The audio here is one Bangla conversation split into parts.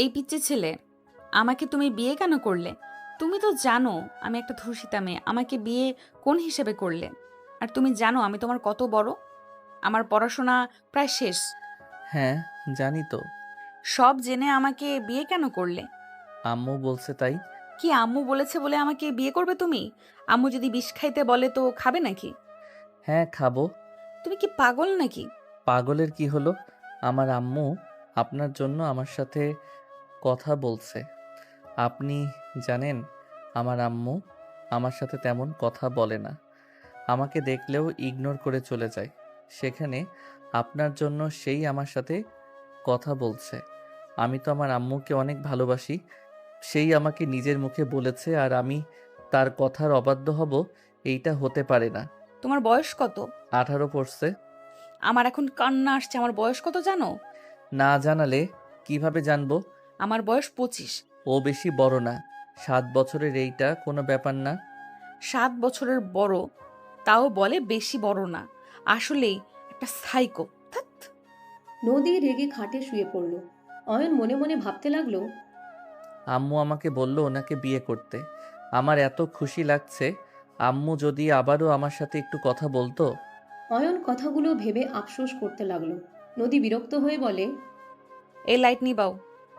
এই পিচ্চি ছেলে, আমাকে তুমি বিয়ে কেন করলে? তুমি তো জানো আমি একটা ধর্ষিতা মেয়ে, আমাকে বিয়ে কোন হিসেবে করলে? আর তুমি জানো আমি তোমার কত বড়, আমার পড়াশোনা প্রায় শেষ। হ্যাঁ, জানি তো। সব জেনে আমাকে বিয়ে কেন করলে? আম্মু বলছে তাই। কি আম্মু বলেছে বলে আমাকে বিয়ে করবে তুমি? আম্মু যদি বিষ খাইতে বলে তো খাবে নাকি? হ্যাঁ, খাবো। তুমি কি পাগল নাকি? পাগলের কি হলো? আমার আম্মু আপনার জন্য আমার সাথে কথা বলছে। আপনি জানেন, আমার আম্মু আমার সাথে তেমন কথা বলে না। আমাকে দেখলেও ইগনোর করে চলে যায়। সেখানে আপনার জন্য সেই আমার সাথে কথা বলছে। আমি তো আমার আম্মুকে অনেক ভালোবাসি। সেই আমাকে নিজের মুখে বলেছে আর আমি তার কথার অবাধ্য হব, এইটা হতে পারে না। তোমার বয়স কত? 18 পড়ছে। আমার এখন কান্না আসছে। আমার বয়স কত জানো? না জানালে কিভাবে জানবো? আমার বয়স 25। ও বেশি বড় না। 7 বছরের এইটা কোনো ব্যাপার না। 7 বছরের বড়, তাও বলে বেশি বড় না। আসলেই একটা সাইকো। ধ্যাৎ। নদী রেগে খাটে শুয়ে পড়ল। অয়ন মনে মনে ভাবতে লাগলো, আম্মু আমাকে বলল ওনাকে বিয়ে করতে। আমার এত খুশি লাগছে। আম্মু যদি আবারও আমার সাথে একটু কথা বলতো। অয়ন কথাগুলো ভেবে আফসোস করতে লাগলো। নদী বিরক্ত হয়ে বলে, এই লাইট নিবাও,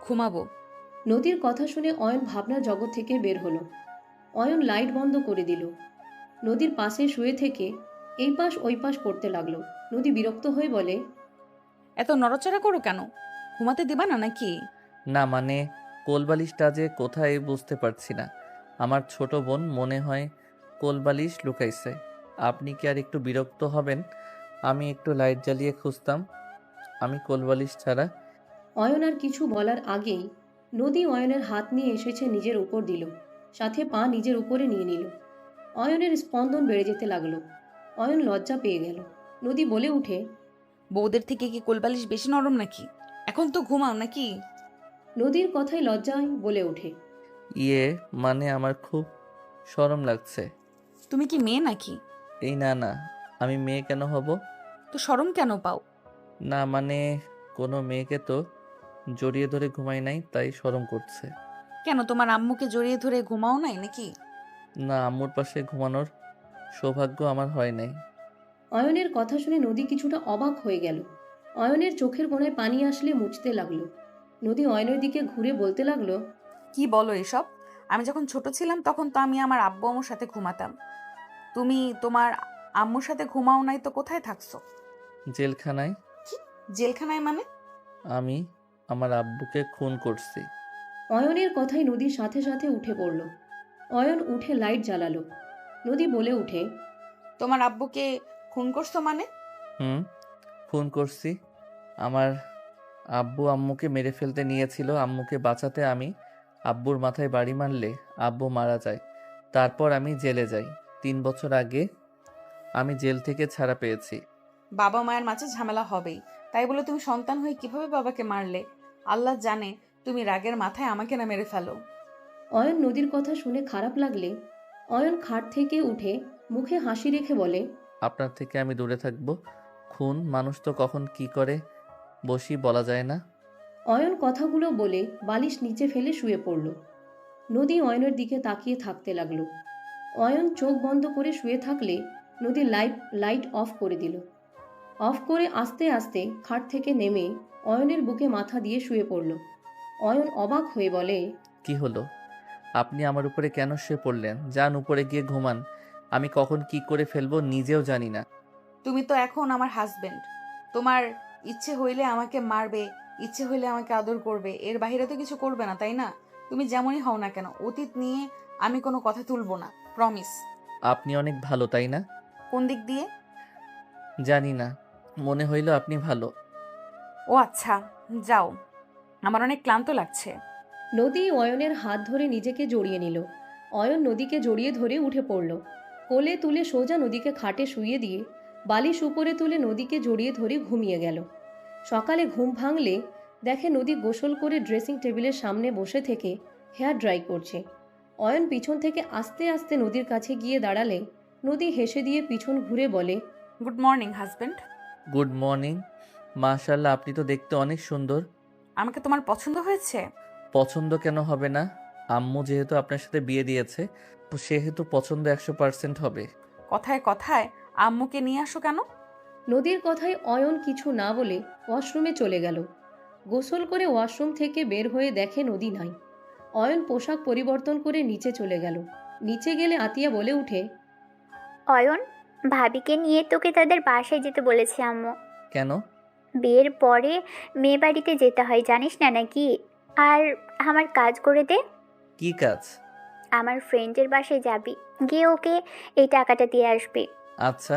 ঘুমাবো। নদীর কথা শুনে অয়ন ভাবনার জগৎ থেকে বের হলো। অয়ন লাইট বন্ধ করে দিল। নদীর পাশে শুয়ে থেকে এই পাশ ওই পাশ করতে লাগলো। নদী বিরক্ত হয়ে বলে, এত নড়াচড়া করো কেন? ঘুমাতে দিবা না নাকি? না মানে, কোলবালিশটা যে কোথায় বুঝতে পারছি না। আমার ছোট বোন মনে হয় কোলবালিশ লুকাইছে। আপনি কি আর একটু বিরক্ত হবেন? আমি একটু লাইট জ্বালিয়ে খুঁজতাম। আমি কোলবালিশ ছাড়া। অয়ন আর কিছু বলার আগেই নদী অয়নের হাত নিয়ে এসেছে নিজের উপর দিল, সাথে পা নিজের উপরে নিয়ে নিল। অয়নের স্পন্দন বেড়ে যেতে লাগলো। অয়ন লজ্জা পেয়ে গেল। নদী বলে উঠে, বউদের থেকে কি কোলবালিশ বেশি নরম নাকি? এখন তো ঘুমাও নাকি? নদীর কথায় লজ্জায় বলে ওঠে, ইয়ে, মানে আমার খুব শরম লাগছে। তুমি কি মেয়ে নাকি? এই না না, আমি মেয়ে কেন হব? তো শরম কেন পাও? না মানে, কোনো মেয়েকে তো জড়িয়ে ধরে ঘুমাই নাই, তাই শরম করছে। কেন তোমার আম্মুকে জড়িয়ে ধরে ঘুমাও নাই নাকি? না, আম্মুর পাশে ঘুমানোর সৌভাগ্য আমার হয় নাই। অয়নের কথা শুনে নদী কিছুটা অবাক হয়ে গেল। অয়নের চোখের কোণায় পানি আসলে মুছতে লাগলো। নদী অয়নের দিকে ঘুরে বলতে লাগলো, কি বলো এসব? আমি যখন ছোট ছিলাম তখন তো আমি আমার আব্বু আম্মুর সাথে ঘুমাতাম। তুমি তোমার আম্মুর সাথে ঘুমাও নাই তো কোথায় থাকছো? জেলখানায়। কি? জেলখানায় মানে? আমি আমার আব্বুকে খুন করছি। অয়নের কথায় নদীর সাথে সাথে উঠে পড়ল। অয়ন উঠে লাইট জ্বালালো। নদী বলে উঠে, তোমার আব্বুকে খুন করছো মানে? হুম, খুন করছি। আমার আব্বু আম্মুকে মেরে ফেলতে নিয়েছিল। আম্মুকে বাঁচাতে আমি আব্বুর মাথায় বাড়ি মারলে আব্বু মারা যায়। তারপর আমি জেলে যাই। 3 বছর আগে আমি জেল থেকে ছাড়া পেয়েছি। বাবা মায়ের মাঝে ঝামেলা হবেই, তাই বলে তুমি সন্তান হয়ে কিভাবে বাবাকে মারলে? আল্লাহ জানে তুমি রাগের মাথায় আমাকে না মেরে ফেলো। অয়ন নদীর কথা শুনে খারাপ লাগলে অয়ন খাট থেকে উঠে মুখে হাসি রেখে বলে, আপনার থেকে আমি দূরে থাকবো। খুন মানুষ তো কখন কি করে বসি বলা যায় না। অয়ন কথাগুলো বলে বালিশ নিচে ফেলে শুয়ে পড়ল। নদী অয়নের দিকে তাকিয়ে থাকতে লাগলো। অয়ন চোখ বন্ধ করে শুয়ে থাকলে নদী লাইট অফ করে দিল। অফ করে আস্তে আস্তে খাট থেকে নেমে অয়নের বুকে মাথা দিয়ে শুয়ে পড়ল। অয়ন অবাক হয়ে বলে, কি হলো? আপনি আমার উপরে কেন শুয়ে পড়লেন? যান উপরে গিয়ে ঘুমান। আমি কখন কি করে ফেলবো নিজেও জানি না। তুমি তো এখন আমার হাজবেন্ড। তোমার ইচ্ছে হইলে আমাকে মারবে, ইচ্ছে হইলে আমাকে আদর করবে, এর বাইরে তো কিছু করবে না, তাই না? তুমি যেমনই হও না কেন, অতীত নিয়ে আমি কোনো কথা তুলবো না, প্রমিস। আপনি অনেক ভালো, তাই না? কোন দিক দিয়ে? জানি না, মনে হইল আপনি ভালো। ও আচ্ছা, যাও, আমার অনেক ক্লান্ত লাগছে। নদী অয়নের হাত ধরে নিজেকে জড়িয়ে নিল। অয়ন নদীকে জড়িয়ে ধরে উঠে পড়ল। কোলে তুলে সোজা নদীকে খাটে শুইয়ে দিয়ে বালিশ উপরে তুলে নদীকে জড়িয়ে ধরে ঘুমিয়ে গেল। সকালে ঘুম ভাঙলে দেখে নদী গোসল করে ড্রেসিং টেবিলের সামনে বসে থেকে হেয়ার ড্রাই করছে। অয়ন পিছন থেকে আস্তে আস্তে নদীর কাছে গিয়ে দাঁড়ালে নদী হেসে দিয়ে পিছন ঘুরে বলে, good morning husband. Good morning. মাশাআল্লাহ, আপনি তো দেখতে অনেক সুন্দর। আমাকে তোমার পছন্দ হয়েছে? পছন্দ কেন হবে না? আম্মু যেহেতু আপনার সাথে বিয়ে দিয়েছে, সেহেতু পছন্দ 100% হবে। কথায় কথায় আম্মুকে নিয়ে আসো কেন? নদীর কথায় অয়ন কিছু না বলে ওয়াশরুমে চলে গেল। গোসল করে ওয়াশরুম থেকে বের হয়ে দেখে নদী নাই। অয়ন পোশাক পরিবর্তন করে নিচে চলে গেল। নিচে গেলে আতিয়া বলে উঠে, অয়ন, ভাবিকে নিয়ে তোকে তাদের বাসায় যেতে বলেছে আম্মু। কেন? বিয়ের পরে মেয়ে বাড়িতে যেতে হয়, জানিস না নাকি? আর আমার কাজ করে দে। কি কাজ? আমার ফ্রেন্ডের বাসায় যাবি, গিয়ে ওকে এই টাকাটা দিয়ে আসবি। আচ্ছা।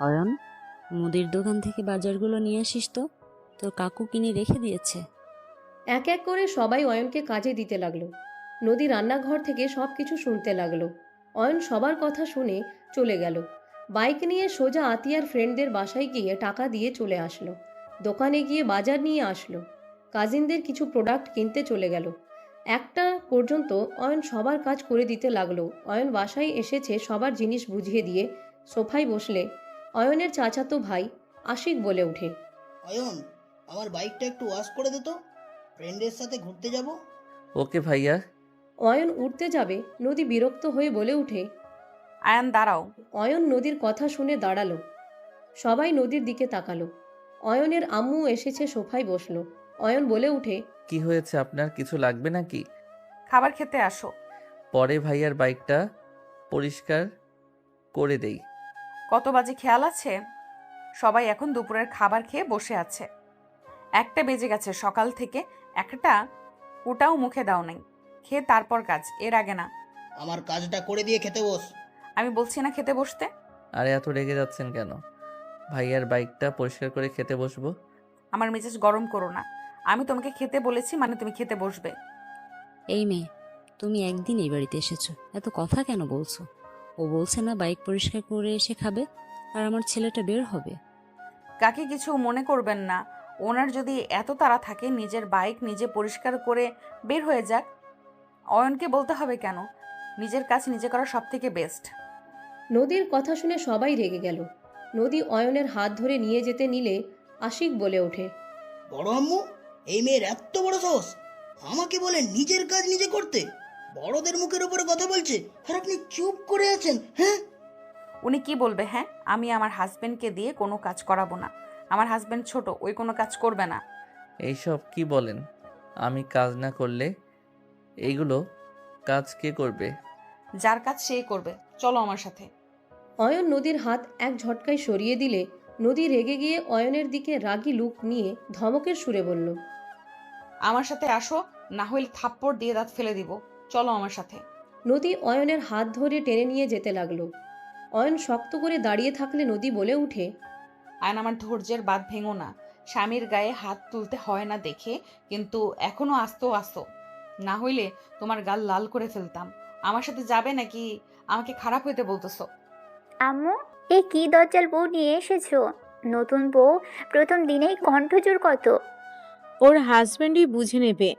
অয়ন, মুদির দোকান থেকে বাজারগুলো নিয়ে আসিস তো, তোর কাকু কিনে রেখে দিয়েছে। এক এক করে সবাই অয়নকে কাজে দিতে লাগলো। নদী রান্নাঘর থেকে সব কিছু শুনতে লাগলো। অয়ন সবার কথা শুনে চলে গেল। বাইক নিয়ে সোজা আতিয়ার ফ্রেন্ডদের বাসায় গিয়ে টাকা দিয়ে চলে আসলো। দোকানে গিয়ে বাজার নিয়ে আসলো। কাজিনদের কিছু প্রোডাক্ট কিনতে চলে গেল। একটা পর্যন্ত অয়ন সবার কাজ করে দিতে লাগলো। অয়ন বাসায় এসেছে সবার জিনিস বুঝিয়ে দিয়ে সোফায় বসলে অয়নের চাচাতো ভাই আশিক বলে ওঠে, অয়ন, আমার বাইকটা একটু ওয়াশ করে দে তো, ফ্রেন্ডের সাথে ঘুরতে যাব। ওকে ভাইয়া। অয়ন উঠতে যাবে, নদী বিরক্ত হয়ে বলে উঠে। আয়ান দাঁড়াও। অয়ন নদীর কথা শুনে দাঁড়ালো। সবাই নদীর দিকে তাকালো। অয়নের আম্মু এসেছে, সোফায় বসলো। অয়ন বলে উঠে, কি হয়েছে আপনার? কিছু লাগবে নাকি? খাবার খেতে আসো। পরে ভাইয়ার বাইকটা পরিষ্কার করে দেই। কত বাজে খেয়াল আছে? সবাই এখন দুপুরের খাবার খেয়ে বসে আছে। 1টা বেজে গেছে, সকাল থেকে একটা ওটাও মুখে দাও নাই। খেয়ে তারপর কাজ, এর আগে না। আমার কাজটা করে দিয়ে খেতে বস। আমি বলছি না খেতে বসতে? আরে এত রেগে যাচ্ছেন কেন? ভাইয়ার বাইকটা পরিষ্কার করে খেতে বসবো। আমার মেজাজ গরম করো না। আমি তোমাকে খেতে বলেছি মানে তুমি খেতে বসবে। এই মেয়ে, তুমি একদিন এই বাড়িতে এসেছো, এত কথা কেন বলছো? ও বলছে না বাইক পরিষ্কার করে এসে খাবে, আর আমার ছেলেটা বের হবে। কাকে কিছু মনে করবেন না। ওনার যদি এত তাড়া থাকে নিজের বাইক নিজে পরিষ্কার করে বের হয়ে যাক। অয়নকে বলতে হবে কেন? নিজের কাজ নিজে করা সব থেকে বেস্ট। নদীর কথা শুনে সবাই রেগে গেল। নদী অয়নের হাত ধরে নিয়ে যেতে নিলে আশিক বলে ওঠে, বড় আম্মু, এই মেয়ের এত বড় সাহস! আমাকে বলে নিজের কাজ নিজে করতে। বড়দের মুখের উপরে কথা বলছে, আর আপনি চুপ করে আছেন। হ্যাঁ, উনি কি বলবে? হ্যাঁ, আমি আমার হাজবেন্ডকে দিয়ে কোনো কাজ করাবো না। আমার হাজবেন্ড ছোট, ওই কোনো কাজ করবে না। এইসব কি বলেন? আমি কাজ না করলে এইগুলো কাজ কে করবে? যার কাজ সেই করবে। চলো আমার সাথে। অয়ন নদীর হাত এক ঝটকায় সরিয়ে দিলে নদী রেগে গিয়ে অয়নের দিকে রাগী লুক নিয়ে ধমকের সুরে বলল, আমার সাথে আসো, না হলে থাপ্পড় দিয়ে দাঁত ফেলে দিব। চলো আমার সাথে। নদী অয়নের হাত ধরে টেনে নিয়ে যেতে লাগলো। অয়ন শক্ত করে দাঁড়িয়ে থাকলে নদী বলে উঠে, আয়ন, আমার ধৈর্যের বাঁধ ভেঙো না। স্বামীর গায়ে হাত তুলতে হয় না দেখে, কিন্তু এখনো আস্ত আসো। না হইলে তোমার গাল লাল করে ফেলতাম। আমার সাথে যাবে নাকি আমাকে খারাপ হইতে বলতেছো? আম্মু, এই কি দজ্জাল বউ নিয়ে এসেছো? নতুন বউ প্রথম দিনেই কণ্ঠজোর কত! ওর হাজবেন্ডই বুঝে নেবে।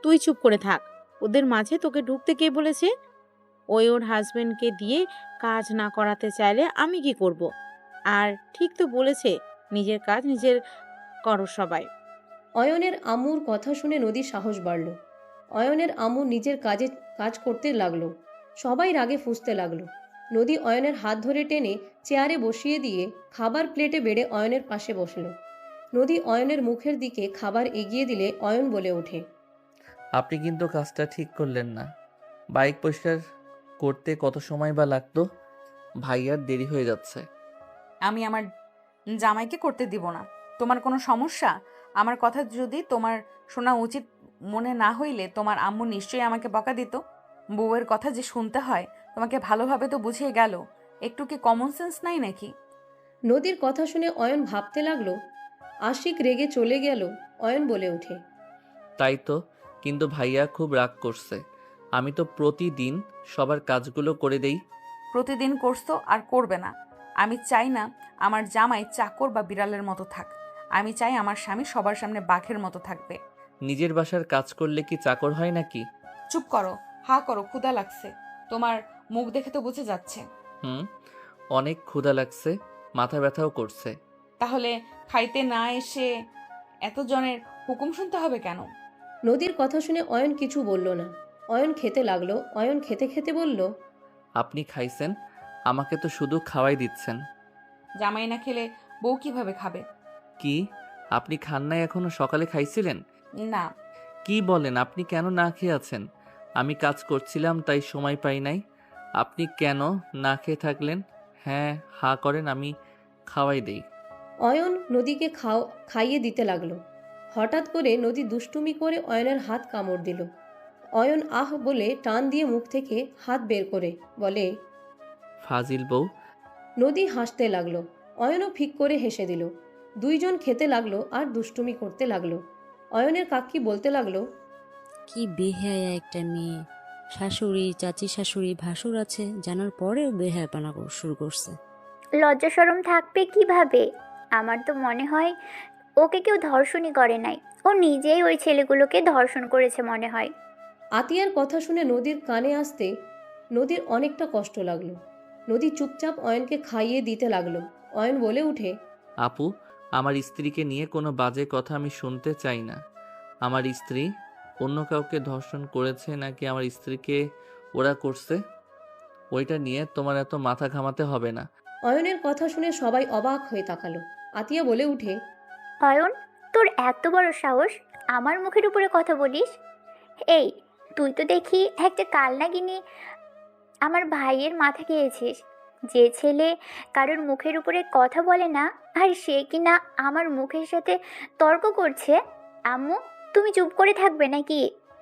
তুই চুপ করে থাক। ওদের মাঝে তোকে ঢুকতে কে বলেছে? ওই ওর হাজবেন্ডকে দিয়ে কাজ না করাতে চাইলে আমি কি করব? আর ঠিক তো বলেছে, নিজের কাজ নিজের করো সবাই। অয়নের আম্মুর কথা শুনে নদীর সাহস বাড়ল। অয়নের আম্মু নিজের কাজ করতে লাগলো। সবাই রাগে ফুঁসতে লাগলো। নদী অয়নের হাত ধরে টেনে চেয়ারে বসিয়ে দিয়ে খাবার প্লেটে বেড়ে অয়নের পাশে বসলো। নদী অয়নের মুখের দিকে খাবার এগিয়ে দিলে অয়ন বলে ওঠে, আপনি কিন্তু কাজটা ঠিক করলেন না। বাইক পরিষ্কার করতে কত সময় বা লাগতো? ভাইয়ার দেরি হয়ে যাচ্ছে। আমি আমার জামাইকে করতে দিব না। তোমার কোনো সমস্যা? আমার কথা যদি তোমার শোনা উচিত মনে না হইলে তোমার আম্মু নিশ্চয়ই আমাকে বকা দিত। বউয়ের কথা যে শুনতে হয় তোমাকে ভালোভাবে তো বুঝিয়ে গেল। একটু কি কমন সেন্স নাই নাকি? নদীর কথা শুনে অয়ন ভাবতে লাগলো। আশিক রেগে চলে গেল। অয়ন বলে ওঠে, তাই তো, কিন্তু ভাইয়া খুব রাগ করছে। আমি তো প্রতিদিন সবার কাজগুলো করে দেই। প্রতিদিন করছো আর করবে না। আমি চাই না আমার জামাই চাকর বা বিড়ালের মতো থাক। আমি চাই আমার স্বামী সবার সামনে বাঘের মতো থাকবে। নিজের বাসার কাজ করলে কি চাকর হয় নাকি? চুপ করো, হা করো, ক্ষুধা লাগছে। তোমার মুখ দেখে তো বুঝে যাচ্ছে। হুম, অনেক ক্ষুধা লাগছে, মাথা ব্যথাও করছে। তাহলে খাইতে না এসে এতজনের হুকুম শুনতে হবে কেন? নদীর কথা শুনে অয়ন কিছু বলল না। অয়ন খেতে লাগলো। অয়ন খেতে খেতে বলল, আপনি খাইছেন, আমাকে তো শুধু খাওয়াই দিচ্ছেন। জামাই না খেলে বউ কিভাবে খাবে? কি, আপনি খান নাই এখনো? সকালে খাইছিলেন? না। কি বলেন, আপনি কেন না খেয়ে আছেন? আমি কাজ করছিলাম তাই সময় পাই নাই। আপনি কেন না খেয়ে থাকলেন? হ্যাঁ, হা করেন, আমি খাওয়াই দেই। অয়ন নদীকে খাইয়ে দিতে লাগলো। হঠাৎ করে নদী দুষ্টুমি করে অয়নের হাত কামড় দিল। অয়ন আহ বলে টান দিয়ে মুখ থেকে হাত বের করে বলে, ফাজিল বউ। নদী হাসতে লাগলো। অয়নও ফিক করে হেসে দিল। দুইজন খেতে লাগলো আর দুষ্টুমি করতে লাগলো। অয়নের কাকি বলতে লাগলো, কি বেহায়া একটা মেয়ে। শাশুড়ি, চাচি শাশুড়ি, ভাসুর আছে জানার পরেও বেহায়াপনা শুরু করছে। লজ্জা শরম থাকবে কিভাবে? আমার তো মনে হয় ওকে কেউ ধর্ষণই করে নাই, ও নিজেই ওই ছেলেগুলোকে ধর্ষণ করেছে মনে হয়। আতিয়ার কথা শুনে নদীর কানে আসতে নদীর অনেকটা কষ্ট লাগলো। নদী চুপচাপ অয়নকে খাইয়ে দিতে লাগলো। অয়ন বলে উঠে, আপু, আমার স্ত্রীকে নিয়ে কোনো বাজে কথা আমি শুনতে চাই না। আমার স্ত্রী অন্য কাউকে ধর্ষণ করেছে নাকি আমার স্ত্রীকে ওরা করছে, ওইটা নিয়ে তোমার এত মাথা ঘামাতে হবে না। অয়নের কথা শুনে সবাই অবাক হয়ে তাকালো। আতিয়া বলে উঠে, অয়ন, তোর এত বড় সাহস আমার মুখের উপরে কথা বলিস? এই, তুই তো দেখি একটা কালনাগিনী আমার ভাইয়ের মাথা খেয়েছিস। যে ছেলে কারোর মুখের উপরে কথা বলে না, আর সে কিনা আমার মুখের সাথে তর্ক করছে। আম্মু, তুমি চুপ করে থাকবে নাকি?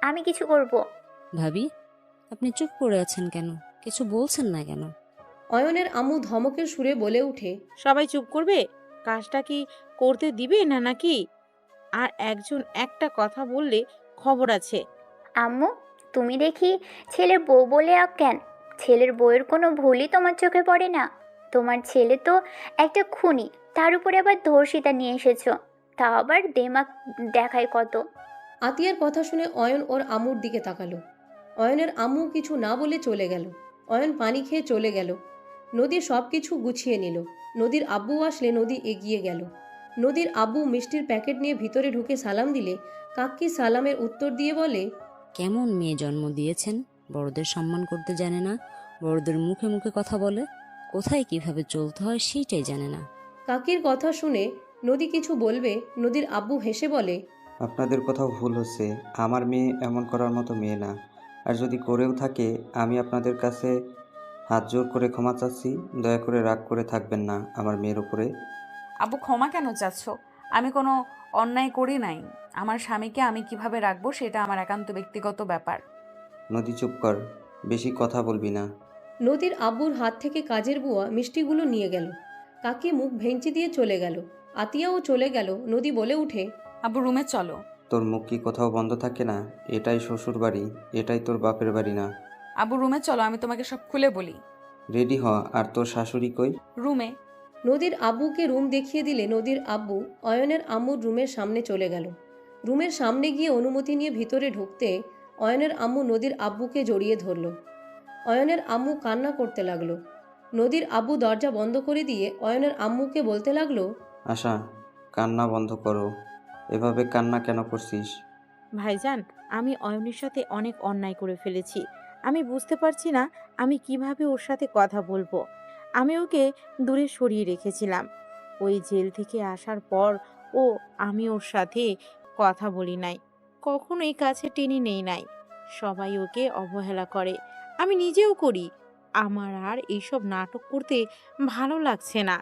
আমি কিছু করব। ভাবি, আপনি চুপ করে আছেন কেন? কিছু বলছেন না কেন? অয়নের আম্মু ধমকের সুরে বলে উঠে, সবাই চুপ করবে? কাজটা কি করতে দিবে না নাকি? আর একজন একটা কথা বললে খবর আছে। আম্মু, তুমি দেখি ছেলের বউ বলে কেন? ছেলের বউয়ের কোনো ভুলই তোমার চোখে পড়ে না? তোমার ছেলে তো একটা খুনি, তার উপরে আবার ধর্ষিতা নিয়ে এসেছো, তা আবার দেমাক দেখায় কত। আতিয়ার কথা শুনে অয়ন ওর আম্মুর দিকে তাকালো। অয়নের আম্মু কিছু না বলে চলে গেল। অয়ন পানি খেয়ে চলে গেল। নদী সব কিছু গুছিয়ে নিল। নদীর আব্বু আসলে নদী এগিয়ে গেল। নদীর আব্বু মিষ্টির প্যাকেট নিয়ে ভিতরে ঢুকে সালাম দিলে কাকি সালামের উত্তর দিয়ে বলে, কেমন মেয়ে জন্ম দিয়েছেন? বড়দের সম্মান করতে জানে না, বড়দের মুখে মুখে কথা বলে, কোথায় কিভাবে চলতে হয় সেইটাই জানে না। কাকির কথা শুনে নদী কিছু বলবে, নদীর আব্বু হেসে বলে, আপনাদের কোথাও ভুল হচ্ছে। আমার মেয়ে এমন করার মতো মেয়ে না। আর যদি করেও থাকে, আমি আপনাদের কাছে হাত জোর করে ক্ষমা চাচ্ছি। দয়া করে রাগ করে থাকবেন না আমার মেয়ের উপরে। আব্বু, ক্ষমা কেন চাচ্ছ? আমি কোনো অন্যায় করি নাই। আমার স্বামীকে আমি কিভাবে রাখবো সেটা আমার একান্ত ব্যক্তিগত ব্যাপার। নদী চুপ কর, বেশি কথা বলবি না। নদীর আব্বুর হাত থেকে কাজের বুয়া মিষ্টিগুলো নিয়ে গেল। কাকি মুখ ভেঙচি দিয়ে চলে গেল। আতিয়াও চলে গেল। নদী বলে উঠে, আব্বু, রুমে চলো। তোর মুখ কি কোথাও বন্ধ থাকে না? এটাই শ্বশুর বাড়ি, এটাই তোর বাপের বাড়ি না। আব্বু, রুমে চলো, আমি তোমাকে সব খুলে বলি। রেডি হ। আর তোর শাশুড়ি কই? রুমে। নদীর আব্বুকে রুম দেখিয়ে দিলে নদীর আব্বু অয়নের আম্মুর রুমের সামনে চলে গেল। রুমের সামনে গিয়ে অনুমতি নিয়ে ভিতরে ঢুকতে অয়নের আম্মু নদীর আব্বুকে জড়িয়ে ধরল। অয়নের আম্মু কান্না করতে লাগলো। নদীর আব্বু দরজা বন্ধ করে দিয়ে অয়নের আম্মুকে বলতে লাগলো, আশা, কান্না বন্ধ করো। এভাবে কান্না কেন করছিস? ভাইজান, আমি অয়নের সাথে অনেক অন্যায় করে ফেলেছি। আমি বুঝতে পারছি না আমি কিভাবে ওর সাথে কথা বলবো। আমি ওকে দূরে সরিয়ে রেখেছিলাম। ওই জেল থেকে আসার পর আমি ওর সাথে কথা বলি নাই, কখনোই কাছে টেনে নেই নাই। সবাই ওকে অবহেলা করে, আমি নিজেও করি। আমার আর এইসব নাটক করতে ভালো লাগছে না।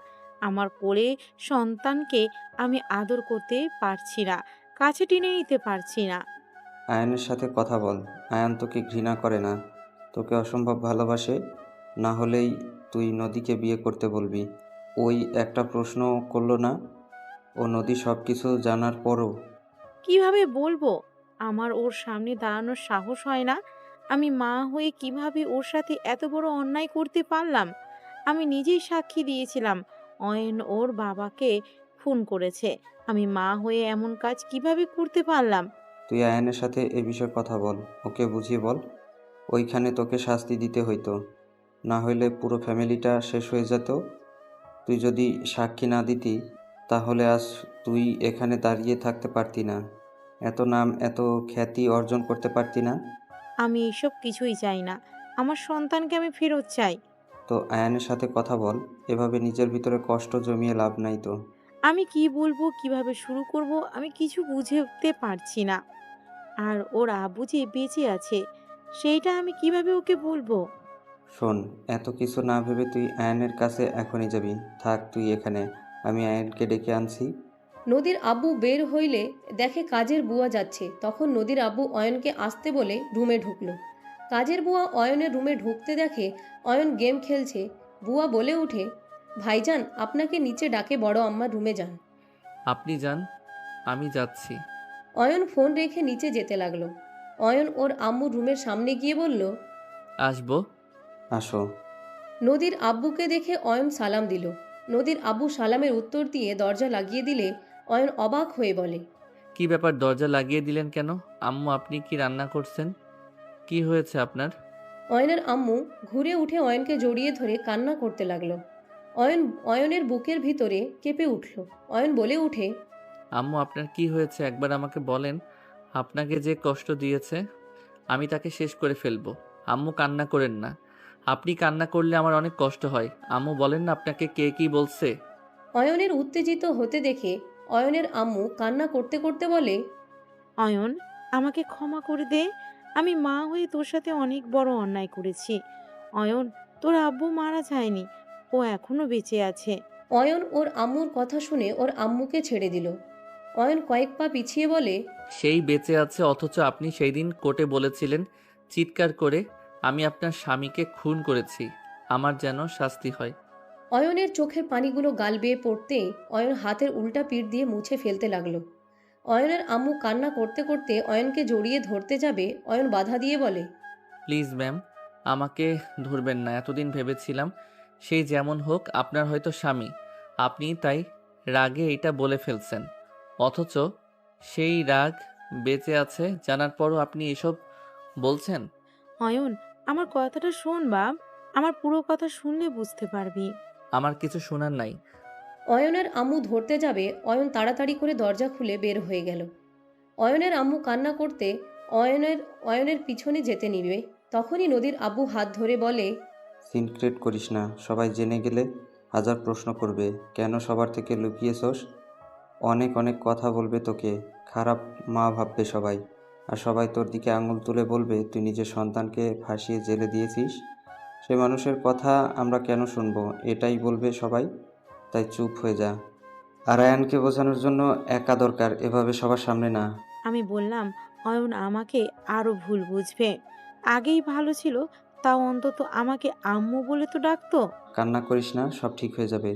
আমার কোলে সন্তানকে আমি আদর করতে পারছি না, কাছে টেনে নিতে পারছি না। আয়ানের সাথে কথা বল। আয়ান তোকে ঘৃণা করে না, তোকে অসম্ভব ভালোবাসে। না হলেই তুই নদীকে বিয়ে করতে বলবি। ওই একটা প্রশ্ন করলো না? ও নদী সব কিছু জানার পরও। কিভাবে বলবো? আমার ওর সামনে দাঁড়ানোর সাহস হয় না। আমি মা হয়ে কিভাবে ওর সাথে এত বড় অন্যায় করতে পারলাম? আমি নিজেই সাক্ষী দিয়েছিলাম অয়ন ওর বাবাকে খুন করেছে। আমি মা হয়ে এমন কাজ কিভাবে করতে পারলাম? তুই আয়ানের সাথে এ বিষয়ে কথা বল, ওকে বুঝিয়ে বল। ওইখানে তোকে শাস্তি দিতে হইতো, না হইলে পুরো ফ্যামিলিটা শেষ হয়ে যেত। তুই যদি সাক্ষী না দিতি তাহলে আজ তুই এখানে দাঁড়িয়ে থাকতে পারতি না? এত নাম এত খ্যাতি অর্জন করতে পারতি না? আমি এসব কিছুই চাই না। আমার সন্তানকে আমি ফেরত চাই। তো আয়ানের সাথে কথা বল। এভাবে নিজের ভিতরে কষ্ট জমিয়ে লাভ নাই তো। আমি কি বলবো, কিভাবে শুরু করব, আমি কিছু বুঝে উঠতে পারছি না। আর ওর আব্বু যে বেঁচে আছে, সেইটা আমি কিভাবে ওকে বলবো? শোন, এত কিছু না ভেবে তুই আয়ানের কাছে এখনই যাবি। থাক তুই এখানে, আমি আয়ানকে ডেকে আনছি। নদীর আব্বু বের হইলে দেখে কাজের বুয়া যাচ্ছে। তখন নদীর আব্বু অয়নকে আসতে বলে রুমে ঢুকলো। কাজের বুয়া অয়নের রুমে ঢুকতে দেখে অয়ন গেম খেলছে। বুয়া বলে উঠে, ভাইজান আপনাকে নিচে ডাকে, বড় আম্মার রুমে যান। আপনি যান, আমি যাচ্ছি। অয়ন ফোন রেখে নিচে যেতে লাগলো। অয়ন ওর আম্মুর রুমের সামনে গিয়ে বলল, আসবো? আসো। নদীর আব্বুকে দেখে অয়ন সালাম দিল। নদীর আব্বু সালামের উত্তর দিয়ে দরজা লাগিয়ে দিলে অয়ন অবাক হয়ে বলে, কি ব্যাপার, দরজা লাগিয়ে দিলেন কেন? আম্মু, আপনি কি রান্না করছেন? কি হয়েছে আপনার? অয়নের আম্মু ঘুরে উঠে অয়নকে জড়িয়ে ধরে কান্না করতে লাগলো। অয়নের বুকের ভিতরে কেঁপে উঠল। অয়ন বলে উঠে, আম্মু, আপনার কি হয়েছে একবার আমাকে বলেন। আপনাকে যে কষ্ট দিয়েছে আমি তাকে শেষ করে ফেলবো। আম্মু, কান্না করেন না। আপনি কান্না করলে আমার অনেক কষ্ট হয়। আম্মু, বলেন না আপনাকে কে কি বলছে। অয়নের উত্তেজিত হতে দেখে অয়নের আম্মু কান্না করতে করতে বলে, অয়ন, আমাকে ক্ষমা করে দে। আমি মা হয়ে তোর সাথে অনেক বড় অন্যায় করেছি। অয়ন, তোর আব্বু মারা যায়নি, ও এখনো বেঁচে আছে। অয়ন ওর আম্মুর কথা শুনে ওর আম্মুকে ছেড়ে দিল। অয়ন কয়েক পা পিছিয়ে বলে, সেই বেঁচে আছে, অথচ আপনি সেই দিন কোর্টে বলেছিলেন চিৎকার করে আমি আপনার স্বামীকে খুন করেছি। আমার যেন শাস্তি হয়। অয়নের চোখের পানিগুলো গাল বেয়ে পড়তে অয়ন হাতের উল্টা পিঠ দিয়ে মুছে ফেলতে লাগলো। অয়নের আম্মু কান্না করতে করতে অয়নকে জড়িয়ে ধরতে যাবে, অয়ন বাধা দিয়ে বলে, প্লিজ ম্যাম, আমাকে ধরবেন না। এতদিন ভেবেছিলাম সেই যেমন হোক আপনার হয়তো স্বামী, আপনি তাই রাগে এটা বলে ফেলছেন। অথচ সেই রাগ বেঁচে আছে জানার পরও আপনি এসব বলছেন। অয়ন, আমার কথাটা শোন বাপ। আমার পুরো কথা শুনলে বুঝতে পারবি। আমার কিছু শোনার নাই। অয়নের আম্মু ধরতে যাবে, অয়ন তাড়াতাড়ি করে দরজা খুলে বের হয়ে গেল। অয়নের আম্মু কান্না করতে অয়নের অয়নের পিছনে যেতে নিবে। তখনই নদীর আব্বু হাত ধরে বলে, সিনক্রেট করিস না, সবাই জেনে গেলে হাজার প্রশ্ন করবে। কেন সবার থেকে লুকিয়েছস? অনেক অনেক কথা বলবে তোকে, খারাপ মা ভাববে সবাই। আর সবাই তোর দিকে আঙুল তুলে বলবে তুই নিজের সন্তানকে ফাঁসিয়ে জেলে দিয়েছিস। সে মানুষের কথা আমরা কেন শুনবো, এটাই বলবে সবাই। তাই চুপ হয়ে যা। আর আয়ানকে বোঝানোর জন্য একা দরকার, এভাবে সবার সামনে না। আমি বললাম, অয়ন আমাকে আরো ভুল বুঝবে। আগেই ভালো ছিল, তাও অন্তত আমাকে আম্মু বলে তো ডাকতো। কান্না করিস না, সব ঠিক হয়ে যাবে।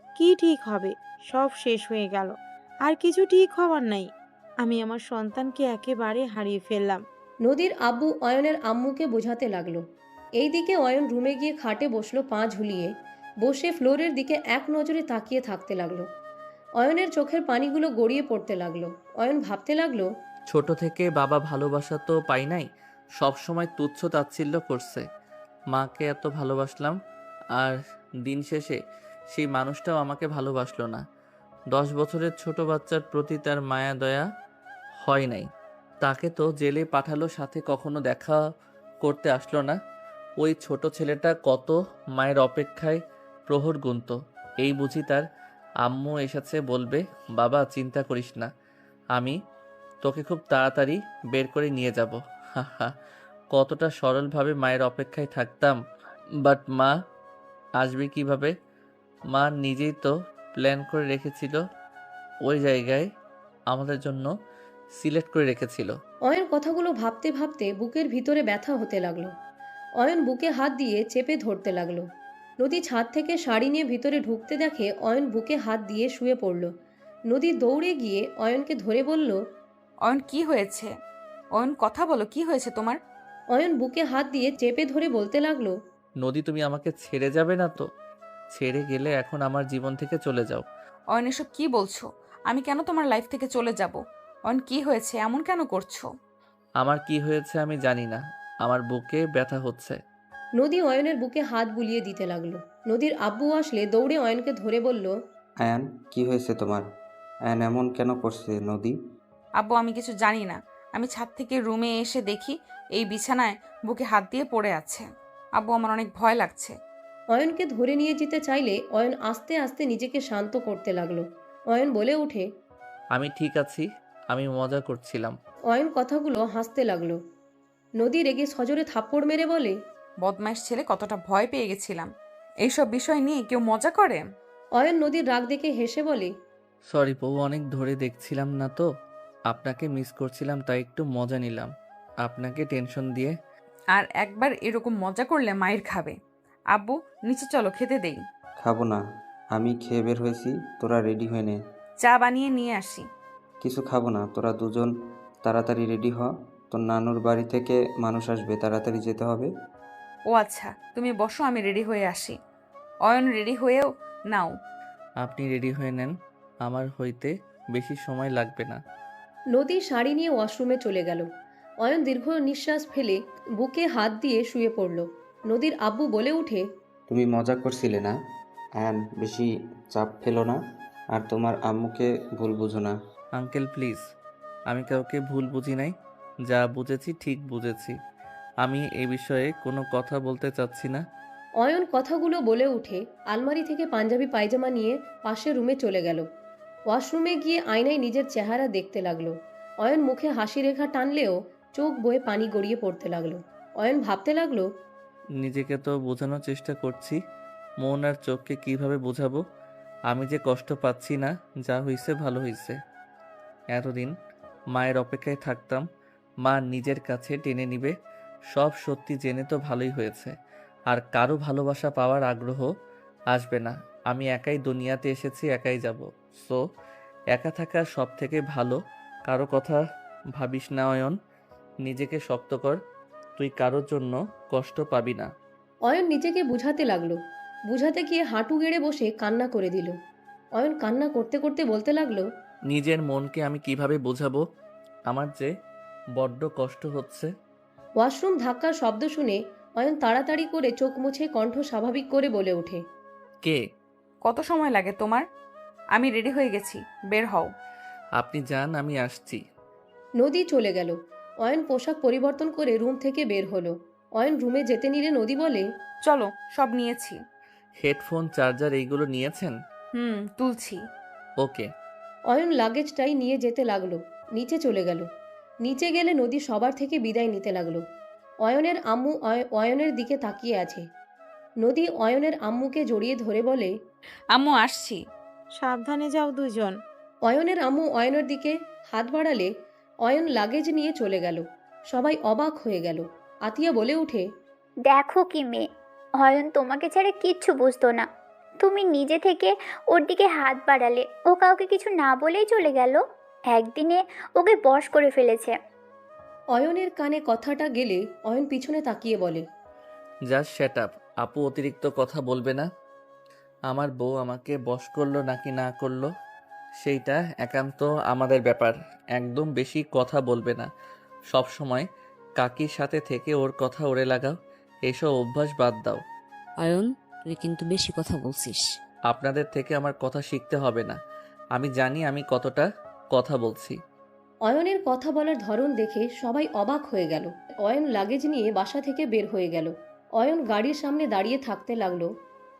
কি ঠিক হবে? সব শেষ হয়ে গেল, আর কিছু ঠিক হবার নাই। আমি আমার সন্তানকে একেবারে হারিয়ে ফেললাম। নদীর আব্বু অয়নের আম্মুকে বোঝাতে লাগলো। এইদিকে অয়ন রুমে গিয়ে খাটে বসলো পা ঝুলিয়ে। বসে ফ্লোরের দিকে এক নজরে তাকিয়ে থাকতে লাগলো। অয়নের চোখের পানিগুলো গড়িয়ে পড়তে লাগলো। অয়ন ভাবতে লাগলো, ছোট থেকে বাবা ভালোবাসা তো পাই নাই, সব সময় তুচ্ছ তাচ্ছিল্য করছে। মাকে এত ভালোবাসলাম, আর দিন শেষে সেই মানুষটাও আমাকে ভালোবাসলো না। 10 বছরের ছোট বাচ্চার প্রতি তার মায়া দয়া হয় নাই। তাকে তো জেলে পাঠালো, সাথে কখনো দেখা করতে আসলো না। ওই ছোট ছেলেটা কত মায়ের অপেক্ষায় প্রহর গুনতো। এই বুঝি তার আম্মু এসেছে বলবে, বাবা চিন্তা করিস না, আমি তোকে খুব তাড়াতাড়ি বের করে নিয়ে যাব। হা হা, কতটা সরলভাবে মায়ের অপেক্ষায় থাকতাম। বাট মা আসবে কিভাবে? মা নিজেই তো প্ল্যান করে রেখেছিল, ওই জায়গায় আমাদের জন্য সিলেক্ট করে রেখেছিল। অয়ন কথাগুলো ভাবতে ভাবতে বুকের ভিতরে ব্যথা হতে লাগলো। অয়ন বুকে হাত দিয়ে চেপে ধরতে লাগলো। নদী ছাদ থেকে শাড়ি নিয়ে ভিতরে ঢুকতে দেখে অয়ন বুকে হাত দিয়ে শুয়ে পড়ল। নদী দৌড়ে গিয়ে অয়নকে ধরে বলল, অয়ন, কি হয়েছে? অয়ন, কথা বলো, কি হয়েছে তোমার? অয়ন বুকে হাত দিয়ে চেপে ধরে বলতে লাগলো, নদী, তুমি আমাকে ছেড়ে যাবে না তো? ছেড়ে গেলে এখন আমার জীবন থেকে চলে যাও। অয়ন, এসব কি বলছো? আমি কেন তোমার লাইফ থেকে চলে যাব? অয়ন, কি হয়েছে? এমন কেন করছো? আমার কি হয়েছে আমি জানি না, আমার বুকে ব্যথা হচ্ছে। নদী অয়নের বুকে হাত বুলিয়ে দিতে লাগলো। নদীর আব্বু আসলে দৌড়ে অয়নকে ধরে বলল, আয়ান, কি হয়েছে তোমার? আয়ান এমন কেন করছে নদী? আব্বু আমি কিছু জানি না। আমি ছাদ থেকে রুমে এসে দেখি এই বিছানায় বুকে হাত দিয়ে পড়ে আছে। আব্বু আমার অনেক ভয় লাগছে। অয়নকে ধরে নিয়ে যেতে চাইলে অয়ন আস্তে আস্তে নিজেকে শান্ত করতে লাগলো। অয়ন বলে ওঠে। আমি ঠিক আছি, আমি মজা করছিলাম। অয়ন কথাগুলো হাসতে লাগলো। নদী রেগে সজোরে থাপ্পড় মেরে বলে। বদমাইশ ছেলে, কতটা ভয় পেয়ে গেছিলাম। এইসব বিষয় নিয়ে কেউ মজা করে? অয়ন নদীর রাগ দেখে হেসে বলে। সরি বউ, অনেক ধরে দেখছিলাম না তো, আপনাকে মিস করছিলাম তাই একটু মজা নিলাম আপনাকে টেনশন দিয়ে। আর একবার এরকম মজা করলে মায়ের খাবে। আব্বু নিচে চলো, খেতে দেই। খাবো না, আমি খেয়ে বের হয়েছি, তোরা রেডি হয়ে নে। চা বানিয়ে নিয়ে আসি। কিছু খাবো না, তোরা দুজন তাড়াতাড়ি রেডি হ। তোর নানুর বাড়ি থেকে মানুষ আসবে, তাড়াতাড়ি যেতে হবে। ও আচ্ছা, তুমি বসো, আমি রেডি হয়ে আসি। অয়ন রেডি হয়েও নাও। আপনি রেডি হয়ে নেন, আমার হইতে বেশি সময় লাগবে না। নদী শাড়ি নিয়ে ওয়াশরুমে চলে গেল। অয়ন দীর্ঘ নিঃশ্বাস ফেলে বুকে হাত দিয়ে শুয়ে পড়ল। নদীর আব্বু বলে উঠে। তুমি মজা করছিলে না? আয়ান, বেশি চাপ ফেলো না, আর তোমার আম্মুকে ভুল বুঝো না। আঙ্কেল প্লিজ, আমি কাউকে ভুল বুঝি নাই, যা বুঝেছি ঠিক বুঝেছি। আমি এ বিষয়ে কোনো কথা বলতে চাচ্ছি না। অয়ন কথাগুলো বলে উঠে আলমারি থেকে পাঞ্জাবি পায়জামা নিয়ে পাশের রুমে চলে গেল। ওয়াশরুমে গিয়ে আয়নায় নিজের চেহারা দেখতে লাগলো। অয়ন মুখে হাসি রেখা টানলেও চোখ বয়ে পানি গড়িয়ে পড়তে লাগলো। অয়ন ভাবতে লাগলো। নিজেকে তো বোঝানোর চেষ্টা করছি, মন আর চোখকে কিভাবে বোঝাবো? আমি যে কষ্ট পাচ্ছি না, যা হইছে ভালো হইছে। এতদিন মায়ের অপেক্ষায় থাকতাম, মা নিজের কাছে টেনে নিবে, সব সত্যি জেনে তো ভালোই হয়েছে। আর কারো ভালোবাসা পাওয়ার আগ্রহ আসবে না। আমি একাই দুনিয়াতে এসেছি, একাই যাব। সো একা থাকা সব থেকে ভালো। কারো কথা ভাবিস না অয়ন, নিজেকে শক্ত কর, তুই কারোর জন্য কষ্ট পাবি না। অয়ন নিজেকে বুঝাতে লাগলো। বুঝাতে গিয়ে হাঁটু গেড়ে বসে কান্না করে দিল। অয়ন কান্না করতে করতে বলতে লাগলো। নিজের মনকে আমি কিভাবে বোঝাবো? আমার যে বড্ড কষ্ট হচ্ছে। ওয়াশরুম ধাক্কার শব্দ শুনে অয়ন তাড়াতাড়ি করে চোখ মুছে কণ্ঠ স্বাভাবিক করে বলে ওঠে। কে? কত সময় লাগে তোমার? আমি রেডি হয়ে গেছি, বের হও। আপনি যান, আমি আসছি। নদী চলে গেল। অয়ন পোশাক পরিবর্তন করে রুম থেকে বের হলো। অয়ন রুমে যেতে নিলে নদী বলে। চলো, সব নিয়েছি। হেডফোন, চার্জার এইগুলো নিয়েছেন? তুলছি। ওকে। অয়ন লাগেজটাই নিয়ে যেতে লাগলো। নিচে চলে গেল। নিচে গেলে নদী সবার থেকে বিদায় নিতে লাগলো। অয়নের আম্মু অয়নের দিকে তাকিয়ে আছে। নদী অয়নের আম্মুকে জড়িয়ে ধরে বলে। আম্মু আসছি। সাবধানে যাও দুজন। অয়নের আম্মু অয়নের দিকে হাত বাড়ালে অয়ন লাগেজ নিয়ে চলে গেল। সবাই অবাক হয়ে গেল। আতিয়া বলে উঠে। দেখো কি মেয়ে, অয়ন তোমাকে ছাড়া কিচ্ছু বুঝতো না। তুমি নিজে থেকে ওর দিকে হাত বাড়ালে, ও কাউকে কিছু না বলেই চলে গেল। একদিনে ওকে বশ করে ফেলেছে। অয়নের কানে কথাটা গেলে অয়ন পিছনে তাকিয়ে বলে। Just shut up. আপু অতিরিক্ত কথা বলবে না। আমার বউ আমাকে বশ করলো নাকি না করলো সেইটা একান্ত আমাদের ব্যাপার। একদম বেশি কথা বলবে না। সব সময় কাকির সাথে থেকে ওর কথা ওরে লাগাও, এসব অভ্যাস বাদ দাও। অয়ন, তুই কিন্তু বেশি কথা বলছিস। আপনাদের থেকে আমার কথা শিখতে হবে না, আমি জানি আমি কতটা কথা বলছি। অয়নের কথা বলার ধরন দেখে সবাই অবাক হয়ে গেল। অয়ন লাগেজ নিয়ে বাসা থেকে বের হয়ে গেল। অয়ন গাড়ির সামনে দাঁড়িয়ে থাকতে লাগলো।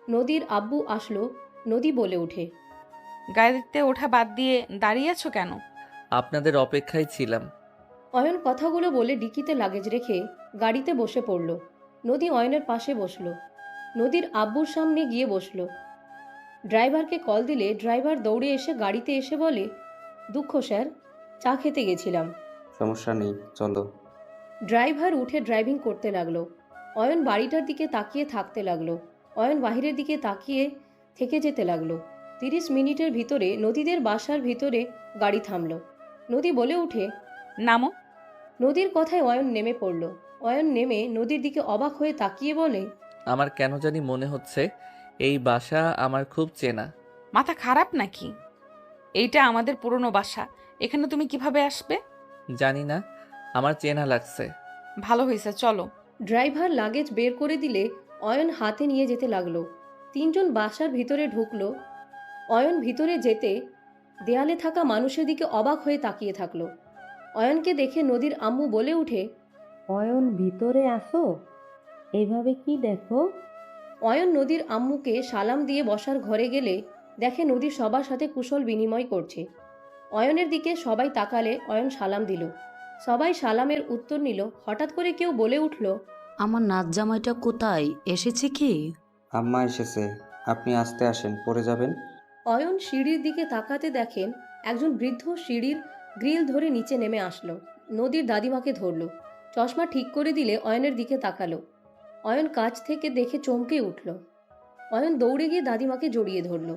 নদীর আব্বু আসলো। নদী বলে ওঠে। গাড়িতে ওঠা বাদ দিয়ে দাঁড়িয়ে আছো কেন? আপনাদের অপেক্ষায় ছিলাম। অয়ন কথাগুলো বলে ডিকিতে লাগেজ রেখে গাড়িতে বসে পড়ল। নদী অয়নের পাশে বসলো। নদীর আব্বুর সামনে গিয়ে বসলো। ড্রাইভারকে কল দিলে ড্রাইভার দৌড়ে এসে গাড়িতে এসে বলে। দুঃখ স্যার, চা খেতে গেছিলাম। সমস্যা নেই, চলো। ড্রাইভার উঠে ড্রাইভিং করতে লাগলো। অয়ন বাড়িটার দিকে তাকিয়ে থাকতে লাগলো। অয়ন বাহিরের দিকে তাকিয়ে থেকে যেতে লাগলো। 30 মিনিটের ভিতরে নদীদের বাসার ভিতরে গাড়ি থামলো। নদী বলে উঠে। নামো। নদীর কথায় অয়ন নেমে পড়ল। অয়ন নেমে নদীর দিকে অবাক হয়ে তাকিয়ে বলে। আমার কেন জানি মনে হচ্ছে এই বাসা আমার খুব চেনা। মাথা খারাপ নাকি? এইটা আমাদের পুরনো বাসা, এখানে তুমি কিভাবে আসবে? জানি না, আমার চেনা লাগছে। ভালো হয়েছে, চলো। ড্রাইভার লাগেজ বের করে দিলে অয়ন হাতে নিয়ে যেতে লাগলো। 3 জন বাসার ভিতরে ঢুকলো। অয়ন ভিতরে যেতে দেয়ালে থাকা মানুষের দিকে অবাক হয়ে তাকিয়ে থাকলো। অয়নকে দেখে নদীর আম্মু বলে উঠে, অয়ন ভিতরে আসো, এইভাবে কি দেখো? অয়ন নদীর আম্মুকে সালাম দিয়ে বসার ঘরে গেলে দেখে নদী সবার সাথে কুশল বিনিময় করছে। অয়নের দিকে সবাই তাকালে অয়ন সালাম দিল। সবাই সালামের উত্তর নিল। হঠাৎ করে কেউ বলে উঠল, আমার নাচ জামাইটা কোথায়, এসেছে কি? আম্মা এসেছে, আপনি আস্তে আসেন, পড়ে যাবেন। অয়ন সিঁড়ির দিকে তাকাতে দেখেন একজন বৃদ্ধ সিঁড়ির গ্রিল ধরে নিচে নেমে আসলো। নদীর দাদিমাকে ধরলো। চশমা ঠিক করে দিলে অয়নের দিকে তাকালো। অয়ন কাছ থেকে দেখে চমকে উঠল। অয়ন দৌড়ে গিয়ে দাদিমাকে জড়িয়ে ধরল।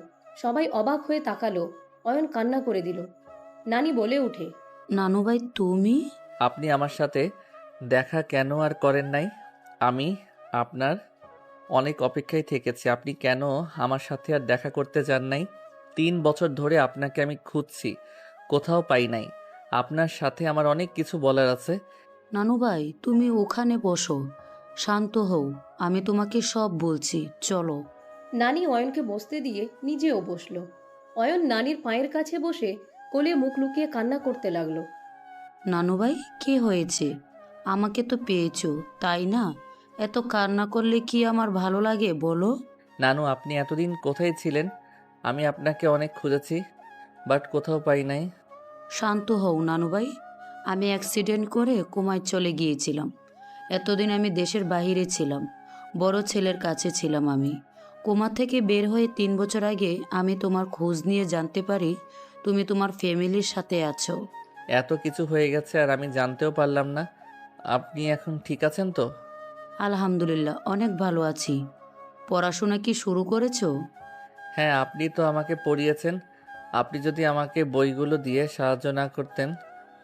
সবাই অবাক হয়ে তাকালো। অয়ন কান্না করে দিল। নানি বলে উঠে, নানুভাই তুমি? আপনি আমার সাথে দেখা কেন আর করেন নাই? আমি আপনার অনেক অপেক্ষায় থেকেছি, আপনি কেন আমার সাথে আর দেখা করতে যান নাই? 3 বছর ধরে আপনাকে আমি খুঁজছি, কোথাও পাই নাই। আপনার সাথে আমার অনেক কিছু বলার আছে। নানুভাই তুমি ওখানে বসো, শান্ত হও, আমি তোমাকে সব বলছি, চলো। নানি অয়নকে বসতে দিয়ে নিজেও বসল। অয়ন নানির পায়ের কাছে বসে কোলে মুখ লুকিয়ে কান্না করতে লাগলো। নানুভাই কি হয়েছে? আমাকে তো পেয়েছো তাই না? এত কান্না করলে কি আমার ভালো লাগে বলো? নানু, আপনি এতদিন কোথায় ছিলেন? আমি আপনাকে অনেক খুঁজেছি, বাট কোথাও পাই নাই। শান্ত হও নানুভাই, আমি অ্যাক্সিডেন্ট করে কোমায় চলে গিয়েছিলাম। এতদিন আমি দেশের বাইরে ছিলাম, বড় ছেলের কাছে ছিলাম। আমি কোমা থেকে বের হয়ে 3 বছর আগে আমি তোমার খোঁজ নিয়ে জানতে পারি তুমি তোমার ফ্যামিলির সাথে আছো। এত কিছু হয়ে গেছে আর আমি জানতেও পারলাম না। আপনি এখন ঠিক আছেন তো? আলহামদুলিল্লাহ অনেক ভালো আছি। পড়াশোনা কি শুরু করেছো? হ্যাঁ, আপনি তো আমাকে পড়িয়েছেন। আপনি যদি আমাকে বইগুলো দিয়ে সাহায্য না করতেন,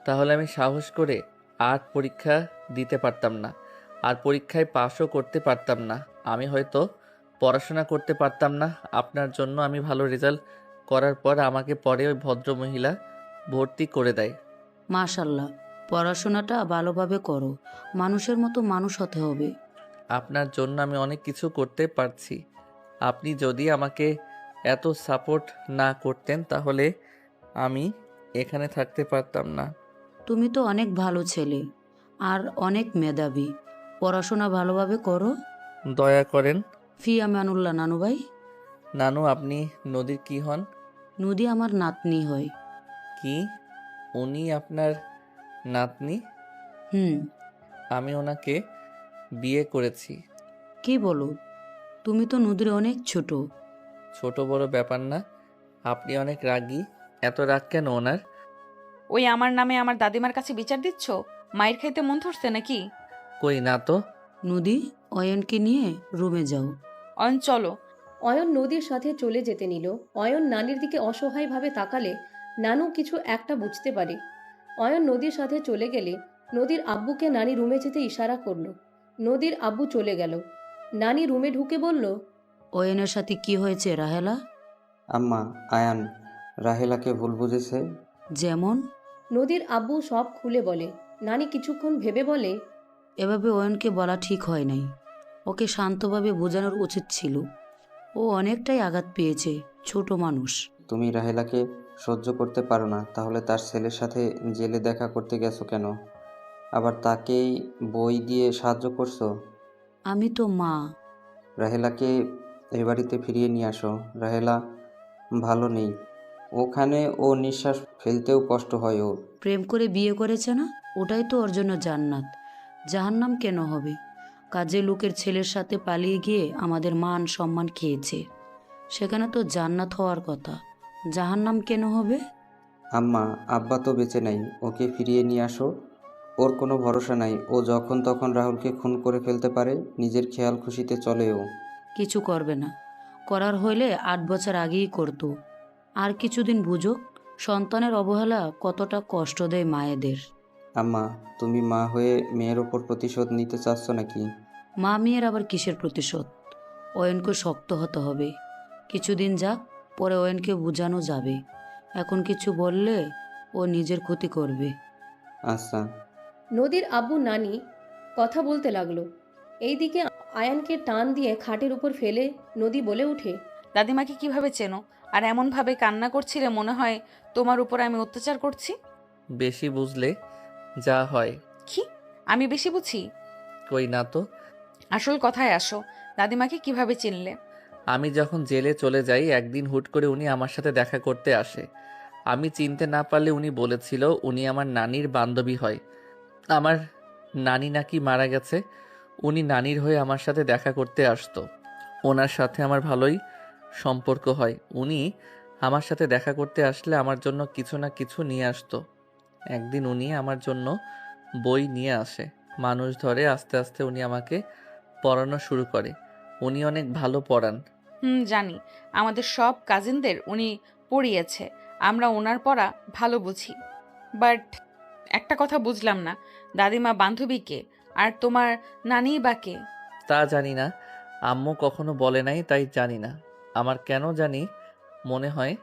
তাহলে আমি সাহস করে আর্ট পরীক্ষা দিতে পারতাম না, আর পরীক্ষায় পাশও করতে পারতাম না। আমি হয়তো পড়াশোনা করতে পারতাম না। আপনার জন্য আমি ভালো রেজাল্ট করার পর আমাকে পরে ওই ভদ্রমহিলা ভর্তি করে দেয়। মাশাল্লাহ, পড়াশোনাটা ভালোভাবে করো, মানুষের মতো মানুষ হতে হবে। আপনার জন্য আমি অনেক কিছু করতে পারছি। আপনি যদি আমাকে এত সাপোর্ট না করতেন, তাহলে আমি এখানে থাকতে পারতাম না। তুমি তো অনেক ভালো ছেলে আর অনেক মেধাবী, পড়াশোনা ভালোভাবে করো। দয়া করেন। ফি আমানুল্লাহ নানুভাই। নানু, আপনি নদীর কি হন? নদী আমার নাতনি হয়। কি? উনি আপনার নাতনি? হুম। আমি ওনাকে বিয়ে করেছি। কি বলো? তুমি তো নদীর অনেক ছোট। ছোট বড় ব্যাপার না, আপনি অনেক রাগী। এত রাগ কেন ওনার? ওই আমার নামে আমার দাদিমার কাছে বিচার দিচ্ছ? মায়ের খাইতে মন ধরছে নাকি? কই না তো। নদী, অয়নকে নিয়ে রুমে যাও। অয়ন চলো। অয়ন নদীর সাথে চলে যেতে নিল। অয়ন নানির দিকে অসহায়ভাবে তাকালে নানু কিছু একটা বুঝতে পারে। অয়ন নদীর সাথে চলে গেলে নদীর আব্বুকে নানি রুমে যেতে ইশারা করলো। নদীর আব্বু চলে গেল। নানি রুমে ঢুকে বলল, অয়নের সাথে কি হয়েছে রাহেলা? আম্মা, আয়ান রাহেলাকে ভুল বুঝেছে। যেমন? নদীর আব্বু সব খুলে বলে। নানি কিছুক্ষণ ভেবে বলে, এভাবে অয়নকে বলা ঠিক হয় নাই, ওকে শান্তভাবে বোঝানোর উচিত ছিল। ও অনেকটাই আঘাত পেয়েছে, ছোট মানুষ। তুমি রাহেলাকে সহ্য করতে পারো না, তাহলে তার ছেলের সাথে জেলে দেখা করতে গেছো কেন? আবার তাকেই বই দিয়ে সাহায্য করছো। আমি তো মা। রাহেলাকে এই বাড়িতে ফিরিয়ে নিয়ে আসো। রাহেলা ভালো নেই, ওখানে ও নিঃশ্বাস ফেলতেও কষ্ট হয় ওর। প্রেম করে বিয়ে করেছে না, ওটাই তো ওর জন্য জান্নাত। জাহান্নাম কেন হবে? কাজে লোকের ছেলের সাথে পালিয়ে গিয়ে আমাদের মান সম্মান খেয়েছে, সেখানে তো জান্নাত হওয়ার কথা, জাহান্নাম কেন হবে? আম্মা, আব্বা তো বেঁচে নাই, ওকে ফিরিয়ে নিয়ে আসো। ওর কোনো ভরসা নাই, ও যখন তখন রাহুলকে খুন করে ফেলতে পারে, নিজের খেয়াল খুশিতে চলে ও। কিছু করবে না, করার হইলে 8 বছর আগেই করতো। আর কিছুদিন বুঝুক, সন্তানের অবহেলা কতটা কষ্ট দেয় মায়েদের। আম্মা, তুমি মা হয়ে মেয়ের ওপর প্রতিশোধ নিতে চাচ্ছ নাকি? মা মেয়ের আবার কিসের প্রতিশোধ? অয়নকে শক্ত হতে হবে, কিছুদিন যাক, পরে অয়নকে বোঝানো যাবে। এখন কিছু বললে ও নিজের ক্ষতি করবে। আচ্ছা। নদীর আব্বু নানি কথা বলতে লাগলো। এইদিকে আয়ানকে টান দিয়ে খাটের উপর ফেলে নদী বলে উঠে, দাদিমাকে কিভাবে চেনো? আর এমনভাবে কান্না করছিলে মনে হয় তোমার উপর আমি অত্যাচার করছি। বেশি বুঝলে যা হয়। কি? আমি বেশি বুঝি? কই না তো। আসল কথায় আসো, দাদিমাকে কিভাবে চিনলে? আমি যখন জেলে চলে যাই একদিন হুট করে উনি আমার সাথে দেখা করতে আসে। আমি চিনতে না পারলে উনি বলেছিল উনি আমার নানির বান্ধবী হয়। আমার নানি নাকি মারা গেছে। উনি নানির হয়ে আমার সাথে দেখা করতে আসতো। ওনার সাথে আমার ভালোই সম্পর্ক হয়। উনি আমার সাথে দেখা করতে আসলে আমার জন্য কিছু না কিছু নিয়ে আসতো। একদিন উনি আমার জন্য বই নিয়ে আসে। মানুষ ধরে আস্তে আস্তে উনি আমাকে পড়ানো শুরু করে। উনি অনেক ভালো পড়ান। জানি। আমাদের সব কাজিনদের উনি পড়িয়েছে। আমরা ওনার পড়া ভালো বুঝি। বাট একটা কথা বুঝলাম না, দাদিমা বান্ধবীকে আর তোমার নানি বা কে? তা জানি না, আম্মু কখনো বলে নাই তাই জানি না। আমার কেন জানি মনে হয়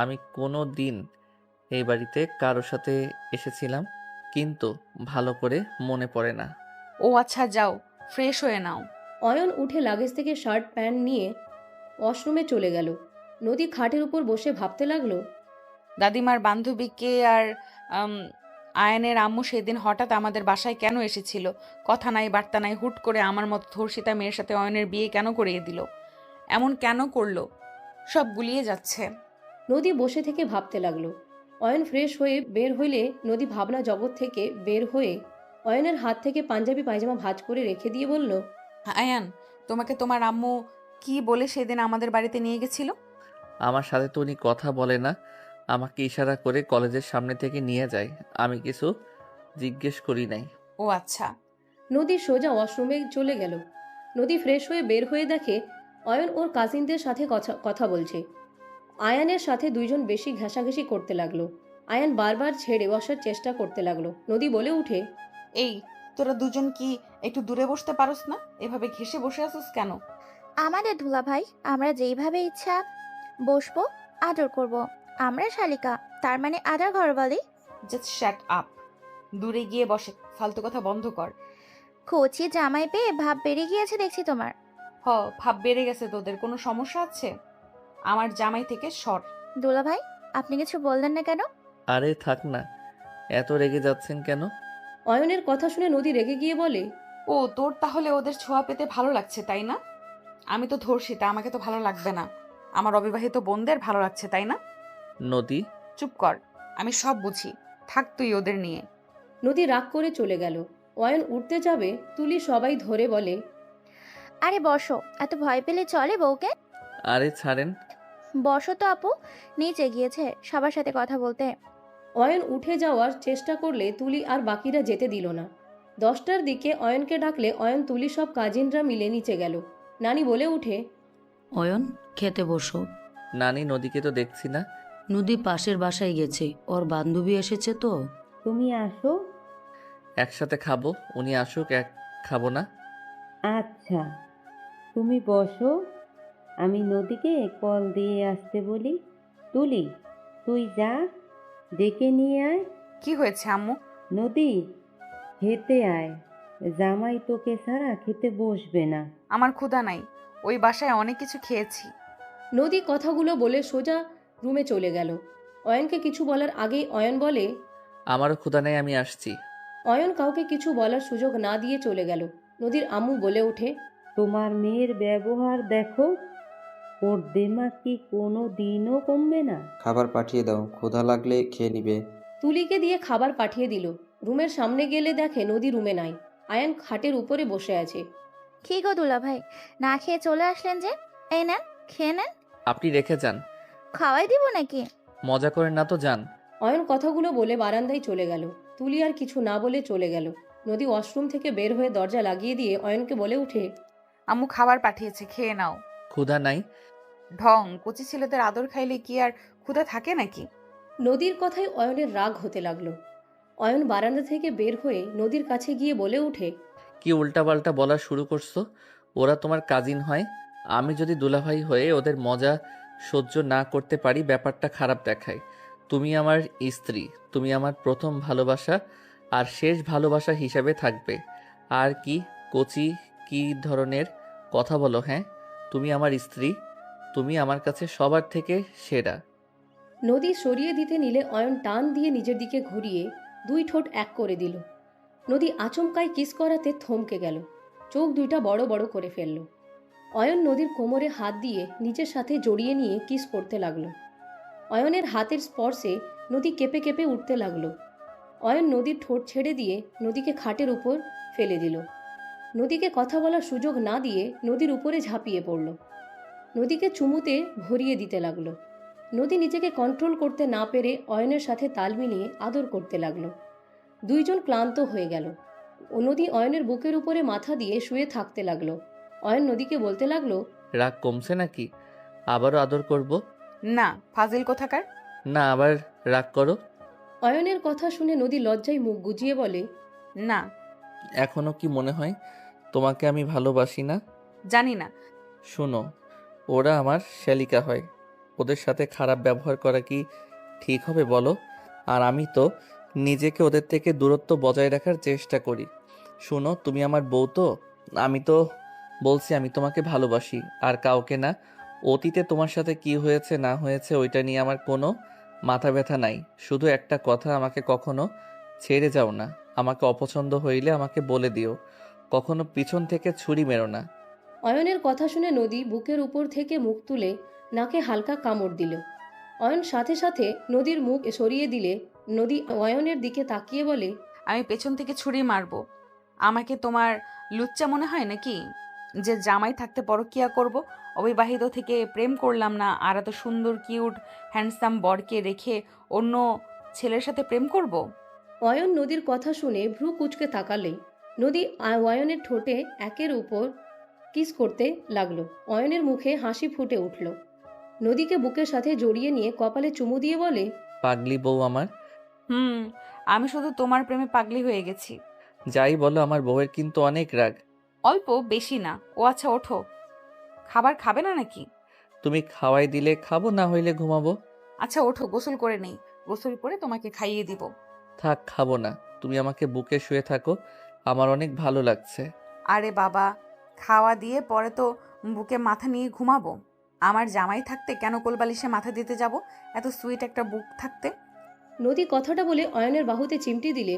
আমি কোনো দিন এই বাড়িতে কারোর সাথে এসেছিলাম, কিন্তু ভালো করে মনে পড়ে না। ও আচ্ছা, যাও ফ্রেশ হয়ে নাও। অয়ন উঠে লাগেজ থেকে শার্ট প্যান্ট নিয়ে ওয়াশরুমে চলে গেল। নদী খাটের উপর বসে ভাবতে লাগলো, দাদিমার বান্ধবীকে আর আম, আয়ানের আম্মু সেদিন হঠাৎ আমাদের বাসায় কেন এসেছিল? কথা নাই বার্তা নাই, হুট করে আমার মতো ধর্ষিতা মেয়ের সাথে অয়নের বিয়ে কেন করিয়ে দিল? এমন কেন করলো? সব গুলিয়ে যাচ্ছে। নদী বসে থেকে ভাবতে লাগলো। অয়ন ফ্রেশ হয়ে বের হইলে নদী ভাবনা জগৎ থেকে বের হয়ে অয়নের হাত থেকে পাঞ্জাবি পায়জামা ভাঁজ করে রেখে দিয়ে বলল, আয়ান, তোমাকে তোমার আম্মু কি বলে সেদিন আমাদের বাড়িতে নিয়ে গেছিল? আমার সাথে তো উনি কথা বলে না, আমাকে ইশারা করে কলেজের সামনে থেকে নিয়ে যায়। আমি কিছু জিজ্ঞেস করি নাই। ও আচ্ছা। নদী সোজা ওয়াশরুমে চলে গেল। নদী ফ্রেশ হয়ে বের হয়ে দেখে অয়ন ওর কাজিনদের সাথে কথা বলছে। আয়ানের সাথে দুইজন বেশি ঘেঁষাঘেঁষি করতে লাগলো। আয়ান বারবার ছেড়ে বসার চেষ্টা করতে লাগলো। নদী বলে উঠে, এই, তোরা দুজন কি একটু দূরে বসতে পারোস না? এভাবে ঘেসে বসে আছিস কেন? আমাদের দুলাভাই, আমরা যেইভাবে ইচ্ছা বসবো, আদর করব। আমরা শালিকা, তার মানে আদর ঘরবালি। Just shut up. দূরে গিয়ে বসে ফালতু কথা বন্ধ কর। কচি জামাই পেয়ে ভাব বেড়ে গিয়েছে দেখছি তোমার। হ, ভাব বেড়ে গেছে তোদের। কোনো সমস্যা আছে? আমার জামাই থেকে সর। দুলাভাই, আপনি কিছু বললেন না কেন? আরে থাক না, এত রেগে যাচ্ছেন কেন? অয়নের কথা শুনে নদী রেগে গিয়ে বলে, ও, তোর তাহলে ওদের ছোঁয়া পেতে ভালো লাগছে তাই না? আমি তো ধর্ষিতা, আমাকে তো ভালো লাগবে না। আমার অবিবাহিত বোনদের ভালো লাগছে তাই না? নদী, চুপ কর, আমি সব বুঝি। থাক তুই ওদের নিয়ে। নদী রাগ করে চলে গেল। অয়ন উঠতে যাবে, তুলি সবাই ধরে বলে, আরে বসো, এত ভয় পেলে চলে বউকে? আরে ছাড়েন। বসো তো আপু, নিচে গিয়েছে সবার সাথে কথা বলতে। অয়ন উঠে যাওয়ার চেষ্টা করলে তুলি আর বাকিরা যেতে দিল না। 10টার দিকে অয়নকে ডাকলে অয়ন তুলি সব কাজিনরা মিলে নিচে গেল। নানি বলে উঠে, অয়ন, খেতে বসো। নানি, নদীকে তো দেখছি না। নদী পাশের বাসায় গেছে, ওর বান্ধবী এসেছে তো। তুমি আসো। একসাথে খাবো, উনি আসুক, এক খাবো না। আচ্ছা, তুমি বসো, আমি নদীকে কল দিয়ে আসতে বলি। তুলি, তুই যা, ডেকে নিয়ে আয়। কি হয়েছে আম্মু? নদী, খেতে আয়, জামাই তোকে ছাড়া খেতে বসবে না। আমার ক্ষুধা নাই, ওই বাসায় অনেক কিছু খেয়েছি। নদী কথাগুলো বলে সোজা রুমে চলে গেল। অয়নকে কিছু বলার আগেই অয়ন বলে, আমারও ক্ষুধা নেই, আমি আসছি। অয়ন কাউকে কিছু বলার সুযোগ না দিয়ে চলে গেল। নদীর আম্মু বলে ওঠে, তোমার মেয়ের ব্যবহার দেখো, ওর দেমাগ কি কোনো দিনও কমবে না। খাবার পাঠিয়ে দাও, ক্ষুধা লাগলে খেয়ে নিবে। তুলিকে দিয়ে খাবার পাঠিয়ে দিল। রুমের সামনে গেলে দেখে নদী রুমে নাই। আয়ান খাটের উপরে বসে আছে। কি গো দুলাভাই, না খেয়ে চলে আসলেন যে? এই নেন, খেয়ে নেন। আপনি রেখে যান। খাওয়াই দিব নাকি? মজা করেন না তো, যান। অয়ন কথাগুলো বলে বারান্দায় চলে গেল। তুলি আর কিছু না বলে চলে গেল। নদী ওয়াশরুম থেকে বের হয়ে দরজা লাগিয়ে দিয়ে অয়নকে বলে উঠে, আম্মু খাবার পাঠিয়েছে, খেয়ে নাও। ক্ষুধা নাই। ঢং, কচি ছেলেদের আদর খাইলে কি আর ক্ষুধা থাকে নাকি? নদীর কথায় অয়নের রাগ হতে লাগলো। অয়ন বারান্দা থেকে বের হয়ে নদীর কাছে গিয়ে বলে উঠে, কি উল্টাপাল্টা বলা শুরু করছো? ওরা তোমার কাজিন হয়। আমি যদি দুলাভাই হয়ে ওদের মজা সহ্য না করতে পারি, ব্যাপারটা খারাপ দেখায়। তুমি আমার স্ত্রী, তুমি আমার প্রথম ভালোবাসা আর শেষ ভালোবাসা হিসাবে থাকবে। আর কি কচি, কি ধরনের কথা বলো? হ্যাঁ, তুমি আমার স্ত্রী, তুমি আমার কাছে সবার থেকে সেরা। নদী সরিয়ে দিতে নিলে অয়ন টান দিয়ে নিজের দিকে ঘুরিয়ে দুই ঠোঁট এক করে দিল। নদী আচমকাই কিস করাতে থমকে গেল, চোখ দুইটা বড় বড় করে ফেলল। অয়ন নদীর কোমরে হাত দিয়ে নিজের সাথে জড়িয়ে নিয়ে কিস করতে লাগলো। অয়নের হাতের স্পর্শে নদী কেঁপে কেঁপে উঠতে লাগলো। অয়ন নদীর ঠোঁট ছেড়ে দিয়ে নদীকে খাটের উপর ফেলে দিল। নদীকে কথা বলার সুযোগ না দিয়ে নদীর উপরে ঝাঁপিয়ে পড়ল। নদীকে চুমুতে ভরিয়ে দিতে লাগলো। নদী নিজেকে কন্ট্রোল করতে না পেরে অয়নের সাথে তাল মিলিয়ে আদর করতে লাগলো। দুইজন ক্লান্ত হয়ে গেল। ও নদী অয়নের বুকের উপরে মাথা দিয়ে শুয়ে থাকতে লাগলো। অয়ন নদীকে বলতে লাগলো, রাগ কমছে নাকি? আবারও আদর করব? না, ফাজিল কোথাকার। না, আবার রাগ করো? অয়নের কথা শুনে নদী লজ্জায় মুখ গুজিয়ে বলে, না, এখনো কি মনে হয় তোমাকে আমি ভালোবাসি না? জানি না। শোনো, ওরা আমার শ্যালিকা হয়, ওদের সাথে খারাপ ব্যবহার করা কি ঠিক হবে বলো? আর আমি তো নিজেকে ওদের থেকে দূরত্ব বজায় রাখার চেষ্টা করি। শোনো, তুমি আমার বউ তো, আমি তো বলছি আমি তোমাকে ভালোবাসি, আর কাউকে না। অতীতে তোমার সাথে কি হয়েছে না হয়েছে ওইটা নিয়ে আমার কোনো মাথা ব্যথা নাই। শুধু একটা কথা, আমাকে কখনো ছেড়ে যাও না। আমাকে অপছন্দ হইলে আমাকে বলে দিও, কখনো পিছন থেকে ছুরি মেরো না। অয়নের কথা শুনে নদী বুকের উপর থেকে মুখ তুলে নাকে হালকা কামড় দিল। অয়ন সাথে সাথে নদীর মুখ সরিয়ে দিলে নদী অয়নের দিকে তাকিয়ে বলে, আমি পেছন থেকে ছুরি মারবো? আমাকে তোমার লুচ্চা মনে হয় নাকি, যে জামাই থাকতে পরকিয়া করব? অবিবাহিত থেকে প্রেম করলাম না, আর এত সুন্দর কিউট হ্যান্ডসাম বরকে রেখে অন্য ছেলের সাথে প্রেম করব? অয়ন নদীর কথা শুনে ভ্রু কুচকে তাকালে নদী অয়নের ঠোঁটে একের উপর কিস করতে লাগলো। অয়নের মুখে হাসি ফুটে উঠল। নদীকে বুকের সাথে জড়িয়ে নিয়ে কপালে চুমু দিয়ে বলে, পাগলি বউ আমার। আমি শুধু তোমার প্রেমে পাগলি হয়ে গেছি। যাই বলো, আমার বউয়ের কিন্তু অনেক রাগ। অল্প, বেশি না। ও আচ্ছা, ওঠো। খাবার খাবে না নাকি? তুমি খাওয়াই দিলে খাবো, না হইলে ঘুমাবো। আচ্ছা ওঠো, গোসল করে নেই। গোসল করে তোমাকে খাইয়ে দিব। থাক, খাবো না। তুমি আমাকে বুকে শুয়ে থাকো, আমার অনেক ভালো লাগছে। আরে বাবা, খাওয়া দিয়ে পরে তো বুকে মাথা নিয়ে ঘুমাবো। আমার জামাই থাকতে কেন কোলবালিশে মাথা দিতে যাব? এত সুইট একটা বুক থাকতে। নদী কথাটা বলে অয়নের বাহুতে চিমটি দিলে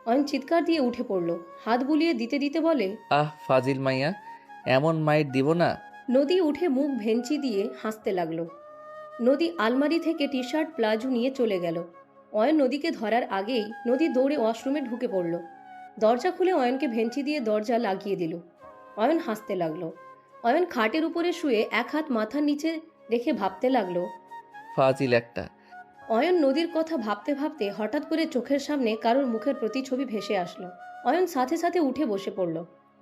অয়ন চিৎকার দিয়ে উঠে পড়ল। হাত বুলিয়ে দিতে দিতে বলে, আহ ফাজিল মাইয়া, এমন মাইর দিব না। নদী উঠে মুখ ভেঞ্চি দিয়ে হাসতে লাগলো। নদী আলমারি থেকে টি শার্ট প্লাজো নিয়ে চলে গেল। অয়ন নদীকে ধরার আগেই নদী দৌড়ে ওয়াশরুমে ঢুকে পড়ল। দরজা খুলে অয়নকে ভেঞ্চি দিয়ে দরজা লাগিয়ে দিল। অয়ন হাসতে লাগলো। অয়ন খাটের উপরে শুয়ে এক হাত মাথার নিচে রেখে ভাবতে লাগলো। ফাজিল একটা। অয়ন নদীর কথা ভাবতে ভাবতে হঠাৎ করে চোখের সামনে কারোর মুখের প্রতিছবি ভেসে আসলো। অয়ন সাথে সাথে উঠে বসে পড়ল।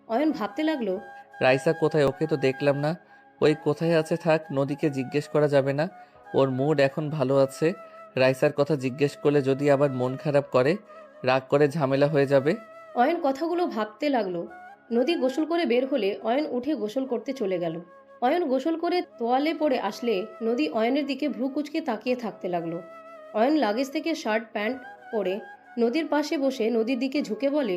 অয়ন ভাবতে লাগলো, রাইসা কোথায়? ওকে তো দেখলাম না। ওই কোথায় আছে থাক, নদীকে জিজ্ঞেস করা যাবে না। ওর মুড এখন ভালো আছে। রাইসার কথা জিজ্ঞেস করলে যদি আবার মন খারাপ করে, রাগ করে ঝামেলা হয়ে যাবে। অয়ন কথাগুলো ভাবতে লাগলো। নদী গোসল করে বের হলে অয়ন উঠে গোসল করতে চলে গেল। অয়ন গোসল করে তোয়ালে পড়ে আসলে নদী অয়নের দিকে ভ্রু কুচকে তাকিয়ে থাকতে লাগলো। অয়ন লাগেজ থেকে শার্ট প্যান্ট পরে নদীর পাশে বসে নদীর দিকে ঝুঁকে বলে,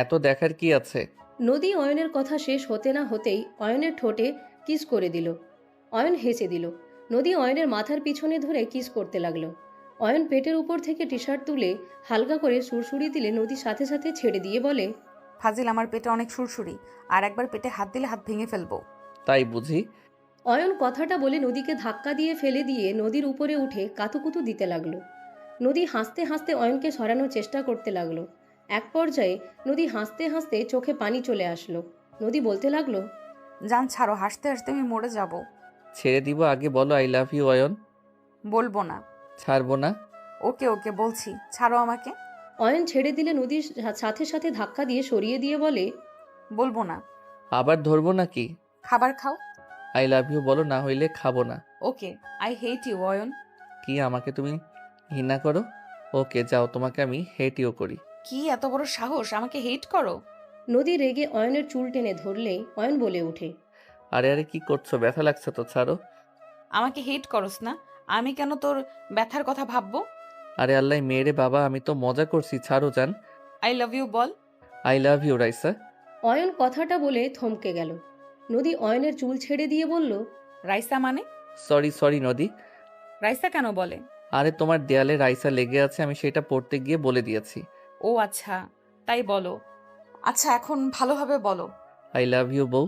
এত দেখার কি আছে? নদী অয়নের কথা শেষ হতে না হতেই অয়নের ঠোঁটে কিস করে দিল। অয়ন হেসে দিল। নদী অয়নের মাথার পিছনে ধরে কিস করতে লাগলো। অয়ন পেটের উপর থেকে টি শার্ট তুলে হালকা করে সুরসুরি দিলে নদী সাথে সাথে ছেড়ে দিয়ে বলে, ফাজিল, আমার পেটে অনেক সুরসুরি, আর একবার পেটে হাত দিলে হাত ভেঙে ফেলবো। তাই বুঝি? অয়ন কথাটা বলে নদীকে ধাক্কা দিয়ে ফেলে দিয়ে নদীর উপরে উঠে কাতুকুতু দিতে লাগলো। নদী হাসতে হাসতে অয়নকে সরানোর চেষ্টা করতে লাগলো। এক পর্যায়ে নদী হাসতে হাসতে চোখে পানি চলে আসলো। নদী বলতে লাগলো, জান ছাড়ো, হাসতে হাসতে আমি মরে যাব। ছেড়ে দিব, আগে বলো আই লাভ ইউ অয়ন। বলবো না। ছাড়বো না। ওকে ওকে বলছি, ছাড়ো আমাকে। অয়ন ছেড়ে দিলে নদীর সাথে সাথে ধাক্কা দিয়ে সরিয়ে দিয়ে বলে, বলবো না। আবার ধরবো নাকি? খাবার খাও। আই লাভ ইউ বলো, না হইলে খাবো না। ওকে, আই হেট ইউ অয়ন। কি আমাকে তুমি ঘৃণা করো? ওকে যাও, তোমাকে আমি হেট ইউ করি। কি এত বড় সাহস, আমাকে হেট করো? নদী রেগে অয়নের চুল টেনে ধরলেই অয়ন বলে ওঠে, আরে আরে কি করছো? ব্যথা লাগছে তো, ছাড়ো। আমাকে হেট করস না, আমি কেন তোর ব্যথার কথা ভাববো? আরে আল্লাহ মেয়েরে বাবা, আমি তো মজা করছি, ছাড়ো জান। আই লাভ ইউ বল। I love you Raisa. Ayan কথাটা বলে থমকে গেল। নদী অয়নের চুল ছেড়ে দিয়ে বলল, রাইসা মানে? সরি সরি নদী। রাইসা কেন বলে? আরে তোমার দেয়ালে রাইসা লেগে আছে, আমি সেটা পড়তে গিয়ে বলে দিয়েছি। ও আচ্ছা, তাই বলো। আচ্ছা এখন ভালোভাবে বলো। আই লাভ ইউ বউ।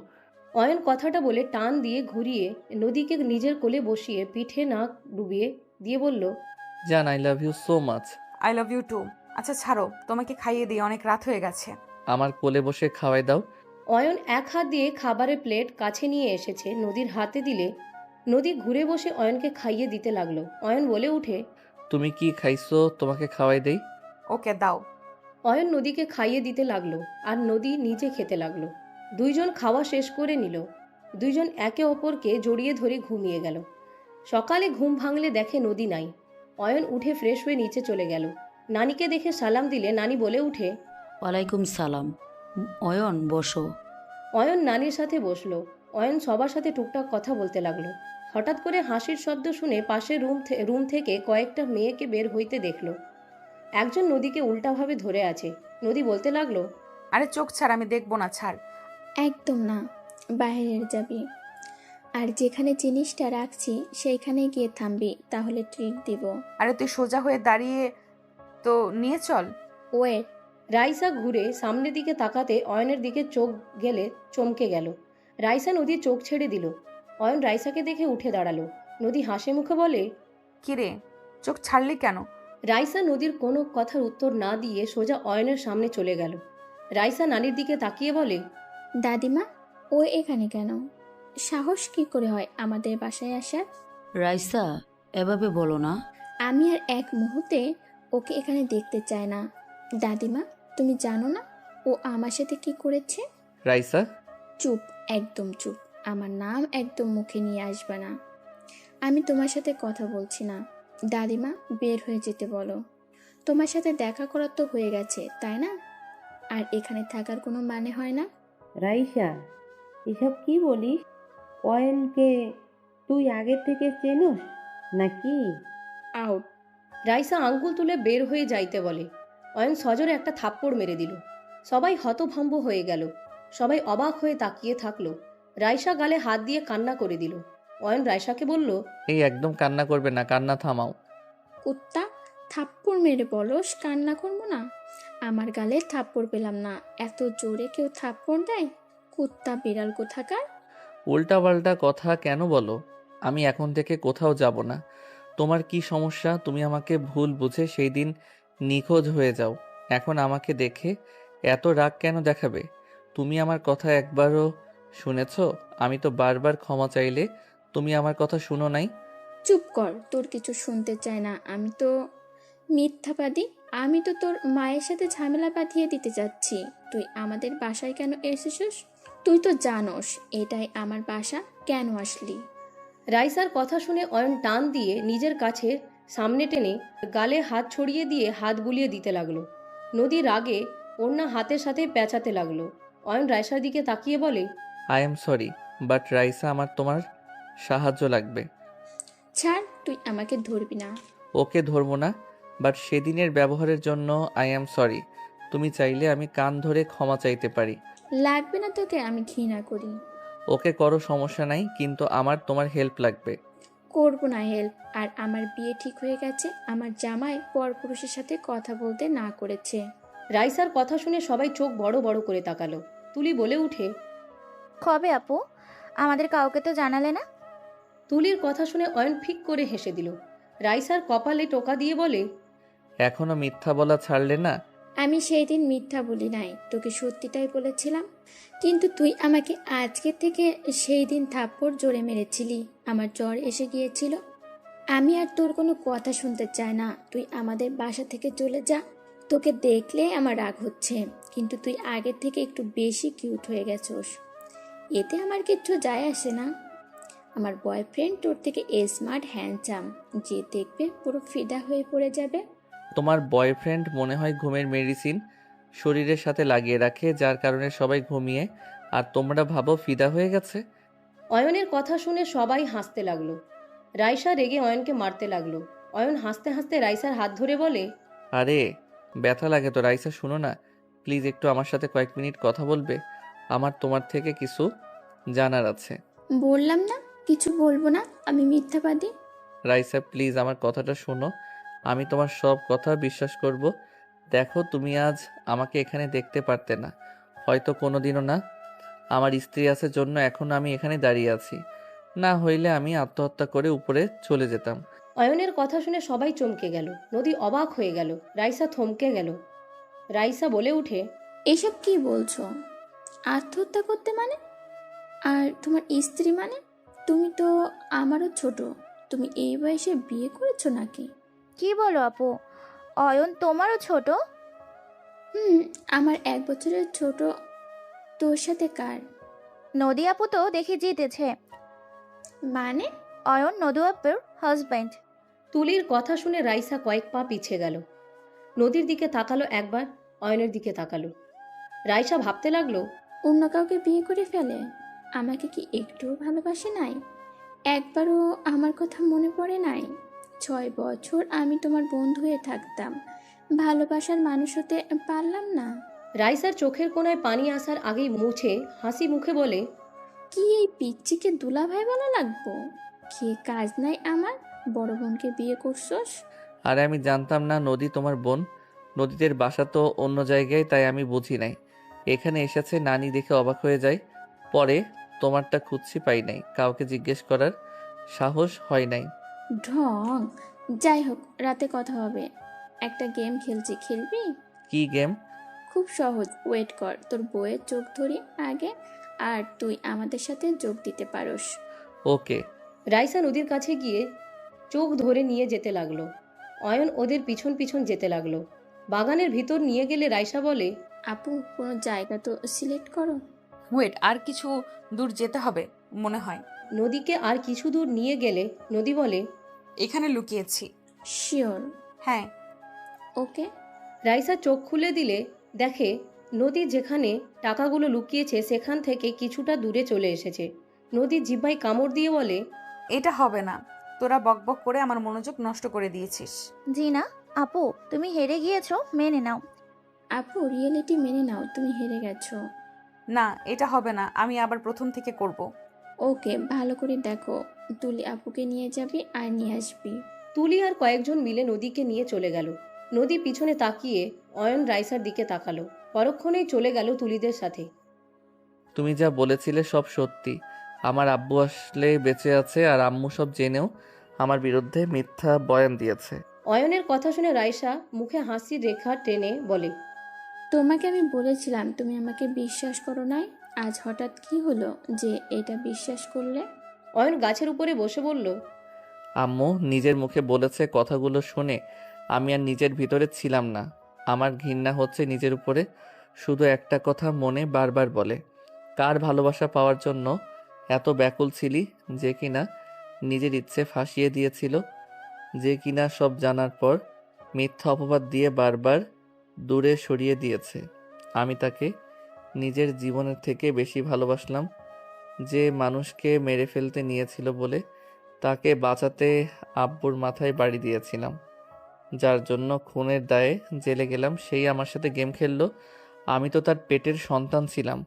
অয়ন কথাটা বলে টান দিয়ে ঘুরিয়ে নদীকে নিজের কোলে বসিয়ে পিঠে নাক ডুবিয়ে দিয়ে বলল, জান I love you so much. I love you too. আচ্ছা ছাড়ো, তোমাকে খাইয়ে দিই, অনেক রাত হয়ে গেছে। আমার কোলে বসে খাওয়াই দাও। অয়ন এক হাত দিয়ে খাবারের প্লেট কাছে নিয়ে এসেছে নদীর হাতে দিলে নদী ঘুরে বসে অয়নকে খাইয়ে দিতে লাগলো। অয়ন বলে উঠে, তুমি কি খাইছো, তোমাকে খাওয়াই দেই। ওকে দাও। অয়ন নদীকে খাইয়ে দিতে লাগলো আর নদী নিজে খেতে লাগলো। দুইজন খাওয়া শেষ করে নিল। দুইজন একে অপরকে জড়িয়ে ধরে ঘুমিয়ে গেল। সকালে ঘুম ভাঙলে দেখে নদী নাই। অয়ন উঠে ফ্রেশ হয়ে নিচে চলে গেল। নানিকে দেখে সালাম দিলে নানি বলে উঠে, ওয়ালাইকুম সালাম। অয়ন বসো। অয়ন নানির সাথে বসলো। অয়ন সবার সাথে টুকটাক কথা বলতে লাগলো। হঠাৎ করে হাসির শব্দ শুনে পাশের রুম থেকে কয়েকটা মেয়েকে বের হইতে দেখলো। একজন নদীকে উল্টাভাবে ধরে আছে। নদী বলতে লাগলো, আরে চোখ ছাড়, আমি দেখবো না, ছাড়। একদম না, বাইরের যাবি। আর যেখানে জিনিসটা রাখছি সেইখানে গিয়ে থামবি, তাহলে ট্রিট দিব। আরে তুই সোজা হয়ে দাঁড়িয়ে তো নিয়ে চল। ওয়েট। রাইসা ঘুরে সামনের দিকে তাকাতে অয়নের দিকে চোখ গেলে চমকে গেল। রাইসা নদীর চোখ ছেড়ে দিল। অয়ন রাইসাকে দেখে উঠে দাঁড়ালো। নদী হাসি মুখে বলে, কিরে, চোখ ছাড়লি কেন? রাইসা নদীর কোনো কথার উত্তর না দিয়ে সোজা অয়নের সামনে চলে গেল। রাইসা নানির দিকে তাকিয়ে বলে, দাদিমা, ও এখানে কেন? সাহস কি করে হয় আমাদের বাসায় আসার? রাইসা, এভাবে বলো না। আমি আর এক মুহূর্তে ওকে এখানে দেখতে চাই না। দাদিমা, তুমি জানো না ও আমার সাথে কি করেছে? রাইসা। চুপ, একদম চুপ। আমার নাম একদম মুখে নিয়ে আসবে না। আমি তোমার সাথে কথা বলছি না। দাদিমা, বের হয়ে যেতে বলো। তোমার সাথে দেখা করার তো হয়ে গেছে, তাই না? আর এখানে থাকার কোনো মানে হয় না। রাইসা, এসব কি বলিস? অয়নকে তুই আগের থেকে চেনোস নাকি? আউট। রাইসা আঙ্গুল তুলে বের হয়ে যাইতে বলে। অয়ন সজোরে একটা থাপ্পড় মেরে দিল। সবাই হতভম্ব হয়ে গেল। সবাই অবাক হয়ে তাকিয়ে থাকলো। রাইসা গালে হাত দিয়ে কান্না করে দিল। অয়ন রাইসাকে বলল, এই একদম কান্না করবে না, কান্না থামাও। কুত্তা, থাপ্পড় মেরে বলস কান্না করবো না? আমার গালে থাপ্পড় পেলাম না, এত জোরে কেউ থাপ্পড় দেয়? কুত্তা বিড়াল কোথাকার। উল্টাপাল্টা কথা কেন বলো? আমি এখন থেকে কোথাও যাব না। তোমার কি সমস্যা? তুমি আমাকে ভুল বুঝে সেই দিন নিখোঁজ হয়ে যাও। এখন আমাকে দেখে এত রাগ কেন দেখাবে? তুমি আমার কথা একবারও শুনেছ? আমি তো বারবার ক্ষমা চাইলে তুমি আমার কথা শুনো নাই। চুপ কর, তোর কিছু শুনতে চাই না। আমি তো মিথ্যাবাদী। আমি তো তোর মায়ের সাথে ঝামেলা বাঁধিয়ে দিতে যাচ্ছি। তুই আমাদের বাসায় কেন এসেছিস? তুই তো জানোস এটাই আমার বাসা, কেন আসলি? রাইসার কথা শুনে অয়ন টান দিয়ে নিজের কাছে সামনে টেনে গালে হাত ছড়িয়ে দিয়ে হাত বুলিয়ে দিতে লাগলো। নদী রাগে ওড়না হাতের সাথে পেঁচাতে লাগলো। অয়ন রাইসার দিকে তাকিয়ে বলে, I am sorry, but Raisa, আমার তোমার সাহায্য লাগবে। ছাড়, তুই আমাকে ধরবি না। ওকে ধরবো না, বাট সেদিনের ব্যবহারের জন্য আই এম সরি। তুমি চাইলে আমি কান ধরে ক্ষমা চাইতে পারি। লাগবে না তোকে, আমি ঘৃণা করি। ওকে করো, সমস্যা নাই, কিন্তু আমার তোমার হেল্প লাগবে। করবো না হেল্প। আর আমার বিয়ে ঠিক হয়ে গেছে। আমার জামাই পরপুরুষের সাথে কথা বলতে না করেছে। রাইসার কথা শুনে সবাই চোখ বড় বড় করে তাকালো। তুলি বলে উঠে, কবে আপু? আমাদের কাউকে তো জানালে না। তুলির কথা শুনে অয়ন ফিক করে হেসে দিল। রাইসার কপালে টোকা দিয়ে বলে, এখনো মিথ্যা বলা ছাড়লে না? আমি সেই দিন মিথ্যা বলি নাই, তোকে সত্যিটাই বলেছিলাম। কিন্তু তুই আমাকে আজকে থেকে সেই দিন থাপ্পড় জোরে মেরেছিলি। আমার জ্বর এসে গিয়েছিল। আমি আর তোর কোনো কথা শুনতে চাই না। তুই আমাদের বাসা থেকে চলে যা। তোকে দেখলে আমার রাগ হচ্ছে, কিন্তু তুই আগের থেকে একটু বেশি কিউট হয়ে গেছোস। এতে আমার কিচ্ছু যায় আসে না। আমার বয়ফ্রেন্ড তোর থেকে স্মার্ট হ্যান্ডসাম, যে দেখবে পুরো ফিদা হয়ে পড়ে যাবে। তোমার বয়ফ্রেন্ড মনে হয় ঘুমের মেডিসিন শরীরের সাথে লাগিয়ে রাখে, যার কারণে সবাই ঘুমিয়ে আর তোমরা ভাবো ফিদা হয়ে গেছে। অয়নের কথা শুনে সবাই হাসতে লাগলো। রাইসা রেগে অয়নকে মারতে লাগলো। অয়ন হাসতে হাসতে রাইসার হাত ধরে বলে, আরে ব্যথা লাগে তো রাইসা, শুনো না প্লিজ, একটু আমার সাথে কয়েক মিনিট কথা বলবে? আমার তোমার থেকে কিছু জানার আছে। বললাম না কিছু বলবো না, আমি মিথ্যাবাদী। রাইসা প্লিজ আমার কথাটা শোনো, আমি তোমার সব কথা বিশ্বাস করব। দেখো তুমি আজ আমাকে এখানে দেখতে পারতে না, হয়তো কোনোদিনও না। আমার স্ত্রী আছে জন্য এখন আমি এখানে দাঁড়িয়ে আছি, না হইলে আমি আত্মহত্যা করে উপরে চলে যেতাম। অয়নের কথা শুনে সবাই চমকে গেল। নদী অবাক হয়ে গেল। রাইসা থমকে গেল। রাইসা বলে উঠে, এসব কি বলছো? আত্মহত্যা করতে মানে? আর তোমার স্ত্রী মানে? তুমি তো আমারও ছোট। তুমি এই বয়সে বিয়ে করেছো নাকি? কি বলো আপু? অয়ন তোমারও ছোট? হুম, আমার 1 বছরের ছোট। তোর সাথে কার? নদী আপু তো দেখি জিতেছে। মানে? অয়ন নদী আপুর হাজব্যান্ড। তুলির কথা শুনে রাইসা কয়েক পা পিছে গেল। নদীর দিকে তাকালো একবার, অয়নের দিকে তাকালো। রাইসা ভাবতে লাগলো, অন্য কাউকে বিয়ে করে ফেলে? আমাকে কি একটুও ভালোবাসে নাই? একবারও আমার কথা মনে পড়ে নাই? 6 বছর আমি তোমার বন্ধু হয়ে থাকতাম, ভালোবাসার মানুষ হতে পারলাম না? রাইসার চোখের কোণায় পানি আসার আগেই মুছে হাসি মুখে বলে, কি এই পিচ্চিকে দুলাভাই বলা লাগবো? কি কাজ নাই আমার? বড় বোনকে বিয়ে করছস? আরে আমি জানতাম না নদী তোমার বোন। নদীদের বাসা তো অন্য জায়গায়, তাই আমি বুঝি নাই। এখানে এসেছে নানি দেখে অবাক হয়ে যায়। পরে তোমারটা খুঁজছি পাই নাই, কাউকে জিজ্ঞেস করার সাহস হয় নাই। ঢং। যাই হোক, রাতে কথা হবে। একটা গেম খেলছি, খেলবি? কি গেম? খুব সহজ, ওয়েট কর, তোর বইয়ের চোখ ধরি আগে, আর তুই আমাদের সাথে যোগ দিতে পারোস। ওকে। রাইসা নদীর কাছে গিয়ে চোখ ধরে নিয়ে যেতে লাগলো। অয়ন ওদের পিছন পিছন যেতে লাগলো। বাগানের ভিতর নিয়ে গেলে রাইসা বলে, আপু, কোনো জায়গা তো সিলেক্ট করো। ওয়েট, আর কিছু দূর যেতে হবে মনে হয়। নদীকে আর কিছু দূর নিয়ে গেলে নদী বলে, এখানে লুকিয়েছি। শিওর? হ্যাঁ। ওকে। রাইসা চোখ খুলে দিলে দেখে নদী যেখানে টাকাগুলো লুকিয়েছে সেখান থেকে কিছুটা দূরে চলে এসেছে। নদী জিহ্বায় কামড় দিয়ে বলে, এটা হবে না, তোরা বকবক করে আমার মনোযোগ নষ্ট করে দিয়েছিস। জি না আপু, তুমি হেরে গিয়েছো, মেনে নাও। আপু, রিয়েলিটি মেনে নাও, তুমি হেরে গেছো। না, এটা হবে না, আমি আবার প্রথম থেকে করব। ওকে, ভালো করে দেখো। তুলি আপুকে নিয়ে যাবি আর নিয়ে আসবি। তুলি আর কয়েকজন মিলে নদীকে নিয়ে চলে গেল। নদী পিছনে তাকিয়ে অয়ন রাইসার দিকে তাকালো। পরক্ষণেই চলে গেল তুলিদের সাথে। তুমি যা বলেছিলে সব সত্যি। আমার আব্বু আসলে বেঁচে আছে, আর আম্মু সব জেনেও আমার বিরুদ্ধে মিথ্যা বয়ান দিয়েছে। অয়নের কথা শুনে রাইসা মুখে হাসির রেখা টেনে বলে, তোমাকে আমি বলেছিলাম তুমি আমাকে বিশ্বাস করো নাই। আজ হঠাৎ কি হলো যে এটা বিশ্বাস করলে? অয়ন গাছের উপরে বসে বলল, আম্মু নিজের মুখে বলেছে, কথাগুলো শুনে আমি আর নিজের ভিতরে ছিলাম না। আমার ঘৃণা হচ্ছে নিজের উপরে। শুধু একটা কথা মনে বারবার বলে, কার ভালোবাসা পাওয়ার জন্য এত ব্যাকুল ছিলি, যে কিনা নিজের ইচ্ছে ফাঁসিয়ে দিয়েছিল, যে কিনা সব জানার পর মিথ্যা অপবাদ দিয়ে বারবার দূরে সরিয়ে দিয়েছে। আমি তাকে নিজের জীবনের থেকে বেশি ভালোবাসলাম। যে মানুষকে মেরে ফেলতে নিয়েছিল বলে তাকে বাঁচাতে আব্বুর মাথায় বাড়ি দিয়েছিলাম, যার জন্য খুনের দায়ে জেলে গেলাম, সেই আমার সাথে গেম খেললো। আমি তো তার পেটের সন্তান ছিলাম,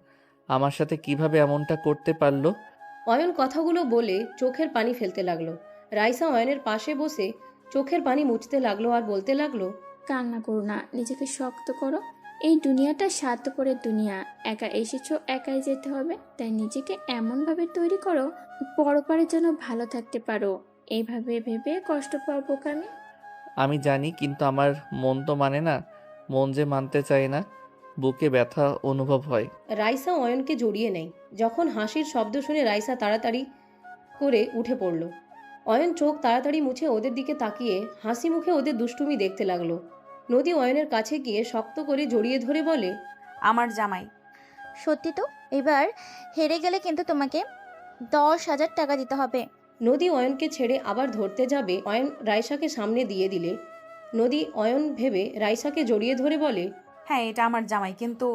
আমার সাথে কিভাবে এমনটা করতে পারলো? অয়ন কথাগুলো বলে চোখের পানি ফেলতে লাগলো। রাইসা অয়নের পাশে বসে চোখের পানি মুছতে লাগলো আর বলতে লাগলো, কান্না করো না, নিজেকে শক্ত করো। এই দুনিয়াটা স্বার্থপরের দুনিয়া। একা এসেছো, একাই যেতে হবে। তাই নিজেকে এমনভাবে তৈরি করো পরপারে যেন ভালো থাকতে পারো। এইভাবে ভেবে কষ্ট পাও বোকামি। আমি জানি, কিন্তু আমার মন তো মানে না। মন যে মানতে চায় না, বুকে ব্যথা অনুভব হয়। রাইসা অয়নকে জড়িয়ে নেয়। যখন হাসির শব্দ শুনে রাইসা তাড়াতাড়ি করে উঠে পড়ল। অয়ন চোখ তাড়াতাড়ি মুছে ওদের দিকে তাকিয়ে হাসি মুখে ওদের দুষ্টুমি দেখতে লাগলো। নদী অয়নের কাছে গিয়ে শক্ত করে জড়িয়ে ধরে বলে, আমার জামাই। সত্যি তো? এবার হেরে গেলে কিন্তু তোমাকে 10,000 টাকা দিতে হবে। নদী অয়নকে ছেড়ে আবার ধরতে যাবে, অয়ন রাইসাকে সামনে দিয়ে দিলে নদী অয়ন ভেবে রাইসাকে জড়িয়ে ধরে বলে, হ্যাঁ, এটা আমার জামাই, কিন্তু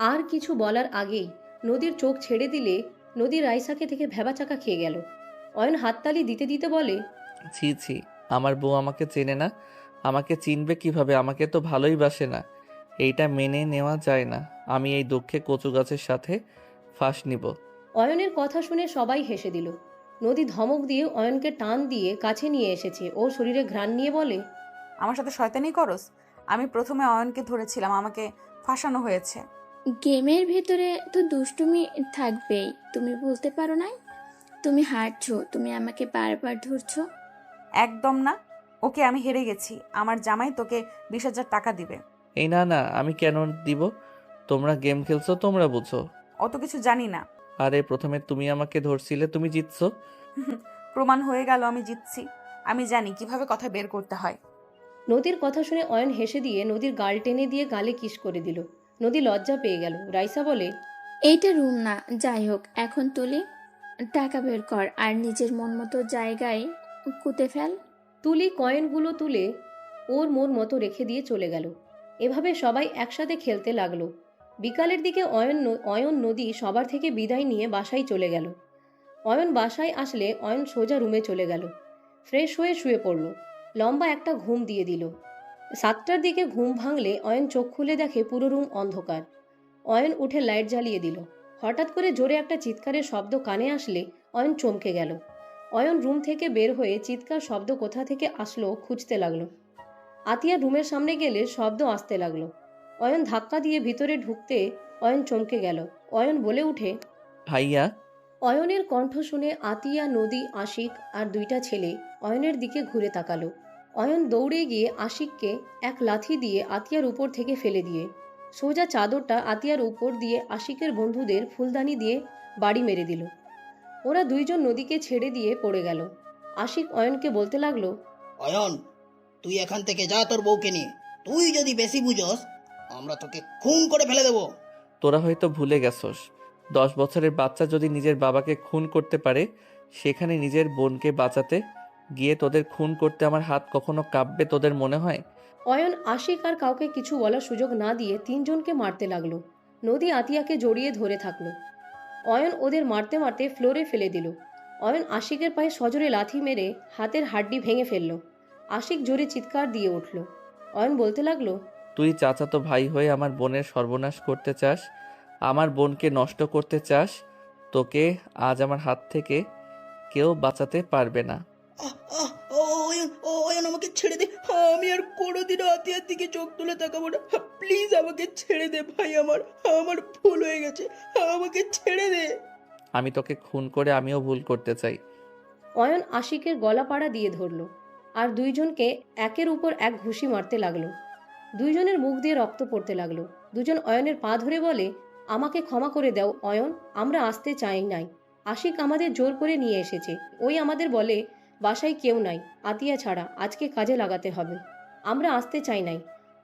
আর কিছু বলার আগেই নদীর চোখ ছেড়ে দিলে নদী রাইসাকে থেকে ভ্যাবাচাকা খেয়ে গেল। অয়ন হাততালি দিতে দিতে বলে, ছি ছি, আমার বউ আমাকে চেনে না। আমাকে চিনবে কিভাবে? আমাকে তো ভালোই বাসে না। এইটা মেনে নেওয়া যায় না। আমি এই দুঃখে কচু গাছের সাথে ফাঁস নিব। অয়নের কথা শুনে সবাই হেসে দিল। নদী ধমক দিয়ে অয়নকে টান দিয়ে কাছে নিয়ে এসেছে। ওর শরীরে ঘ্রাণ নিয়ে বলে, আমার সাথে শয়তানি করস? আমি প্রথমে অয়নকে ধরেছিলাম, আমাকে ফাঁসানো হয়েছে। গেমের ভেতরে তো দুষ্টুমি থাকবেই, তুমি বলতে পারো না? তুমি হারছো, তুমি আমাকে বারবার ধরছো। একদম না, ওকে আমি হেরে গেছি। আমার জামাই তোকে 20,000 টাকা দিবে। এই না না, আমি কেন দিব? তোমরা গেম খেলছো, তোমরা বুঝো। অত কিছু জানি না। আরে প্রথমে তুমি আমাকে ধরছিলে, তুমি জিতছো। প্রমাণ হয়ে গেল আমি জিতছি। আমি জানি কিভাবে কথা বের করতে হয়। নদীর কথা শুনে অয়ন হেসে দিয়ে নদীর গাল টেনে দিয়ে গালে কিস করে দিল। নদী লজ্জা পেয়ে গেল। রাইসা বলে, এইটা রুম না, যাই হোক এখন তুলি টাকা বের কর আর নিজের মন মতো জায়গায় কুতে ফেল। তুলি কয়েনগুলো তুলে ওর মন মতো রেখে দিয়ে চলে গেল। এভাবে সবাই একসাথে খেলতে লাগলো। বিকালের দিকে অয়ন নদী সবার থেকে বিদায় নিয়ে বাসায় চলে গেল। অয়ন বাসায় আসলে অয়ন সোজা রুমে চলে গেল। ফ্রেশ হয়ে শুয়ে পড়ল। লম্বা একটা ঘুম দিয়ে দিল। 7টার দিকে ঘুম ভাঙলে অয়ন চোখ খুলে দেখে পুরো রুম অন্ধকার। অয়ন উঠে লাইট জ্বালিয়ে দিল। হঠাৎ করে জোরে একটা চিৎকারের শব্দ কানে আসলে অয়ন চমকে গেল। অয়ন রুম থেকে বের হয়ে চিৎকার শব্দ কোথা থেকে আসলো খুঁজতে লাগলো। আতিয়া রুমের সামনে গেলে শব্দ আসতে লাগলো। অয়ন ধাক্কা দিয়ে ভিতরে ঢুকতে অয়ন চমকে গেল। অয়ন বলে উঠে, ভাইয়া। অয়নের কণ্ঠ শুনে আতিয়া, নদী, আশিক আর 2টা ছেলে অয়নের দিকে ঘুরে তাকালো। অয়ন দৌড়ে গিয়ে আশিককে এক লাথি দিয়ে আতিয়ার উপর থেকে ফেলে দিয়ে সোজা চাদরটা আতিয়ার উপর দিয়ে আশিকের বন্ধুদের ফুলদানি দিয়ে বাড়ি মেরে দিল। ওরা 2জন নদীকে ছেড়ে দিয়ে পড়ে গেল। আশিক অয়নকে বলতে লাগলো, অয়ন, তুই এখান থেকে যা তোর বউকে নিয়ে। তুই যদি বেশি বুঝস, আমরা তোকে খুন করে ফেলে দেবো। তোরা হয়তো ভুলে গেছস, 10 বছরের বাচ্চা যদি নিজের বাবাকে খুন করতে পারে, সেখানে নিজের বোনকে বাঁচাতে গিয়ে তোদের খুন করতে আমার হাত কখনো কাঁপবে তোদের মনে হয়? অয়ন আশিক আর কাউকে কিছু বলার সুযোগ না দিয়ে 3জনকে মারতে লাগলো। নদী আতিয়াকে জড়িয়ে ধরে থাকলো। অয়ন ওদের মারতে মারতে ফ্লোরে ফেলে দিল। অয়ন আশিকের পায়ে সজোরে লাথি মেরে হাতের হাড্ডি ভেঙে ফেলল। আশিক জোরে চিৎকার দিয়ে উঠল। অয়ন বলতে লাগলো, তুই চাচাতো ভাই হয়ে আমার বোনের সর্বনাশ করতে চাস, আমার বোনকে নষ্ট করতে চাস। তোকে আজ আমার হাত থেকে কেউ বাঁচাতে পারবে না। আহ, আহ, ও অয়ন, ও অয়ন, আমাকে ছেড়ে দে। আমি আর কোনোদিনও আতিয়ার দিকে চোখ তুলে তাকাবো না। প্লিজ আমাকে ছেড়ে দে ভাই, আমার ভুল হয়ে গেছে। আমাকে ছেড়ে দে। আমি তোকে খুন করে আমিও ভুল করতে চাই। অয়ন আশিকের গলাপাড়া দিয়ে ধরল আর 2জনকে একের উপর এক ঘুষি মারতে লাগলো। 2জনের মুখ দিয়ে রক্ত পড়তে লাগলো। 2জন অয়নের পা ধরে বলে, আমাকে ক্ষমা করে দাও অয়ন, আমরা আসতে চাই নাই। আশিক আমাদের জোর করে নিয়ে এসেছে। ওই আমাদের বলে বাসায় কেউ নাই আতিয়া ছাড়া, আজকে কাজে লাগাতে হবে। আমরা আসতে চাই নাই,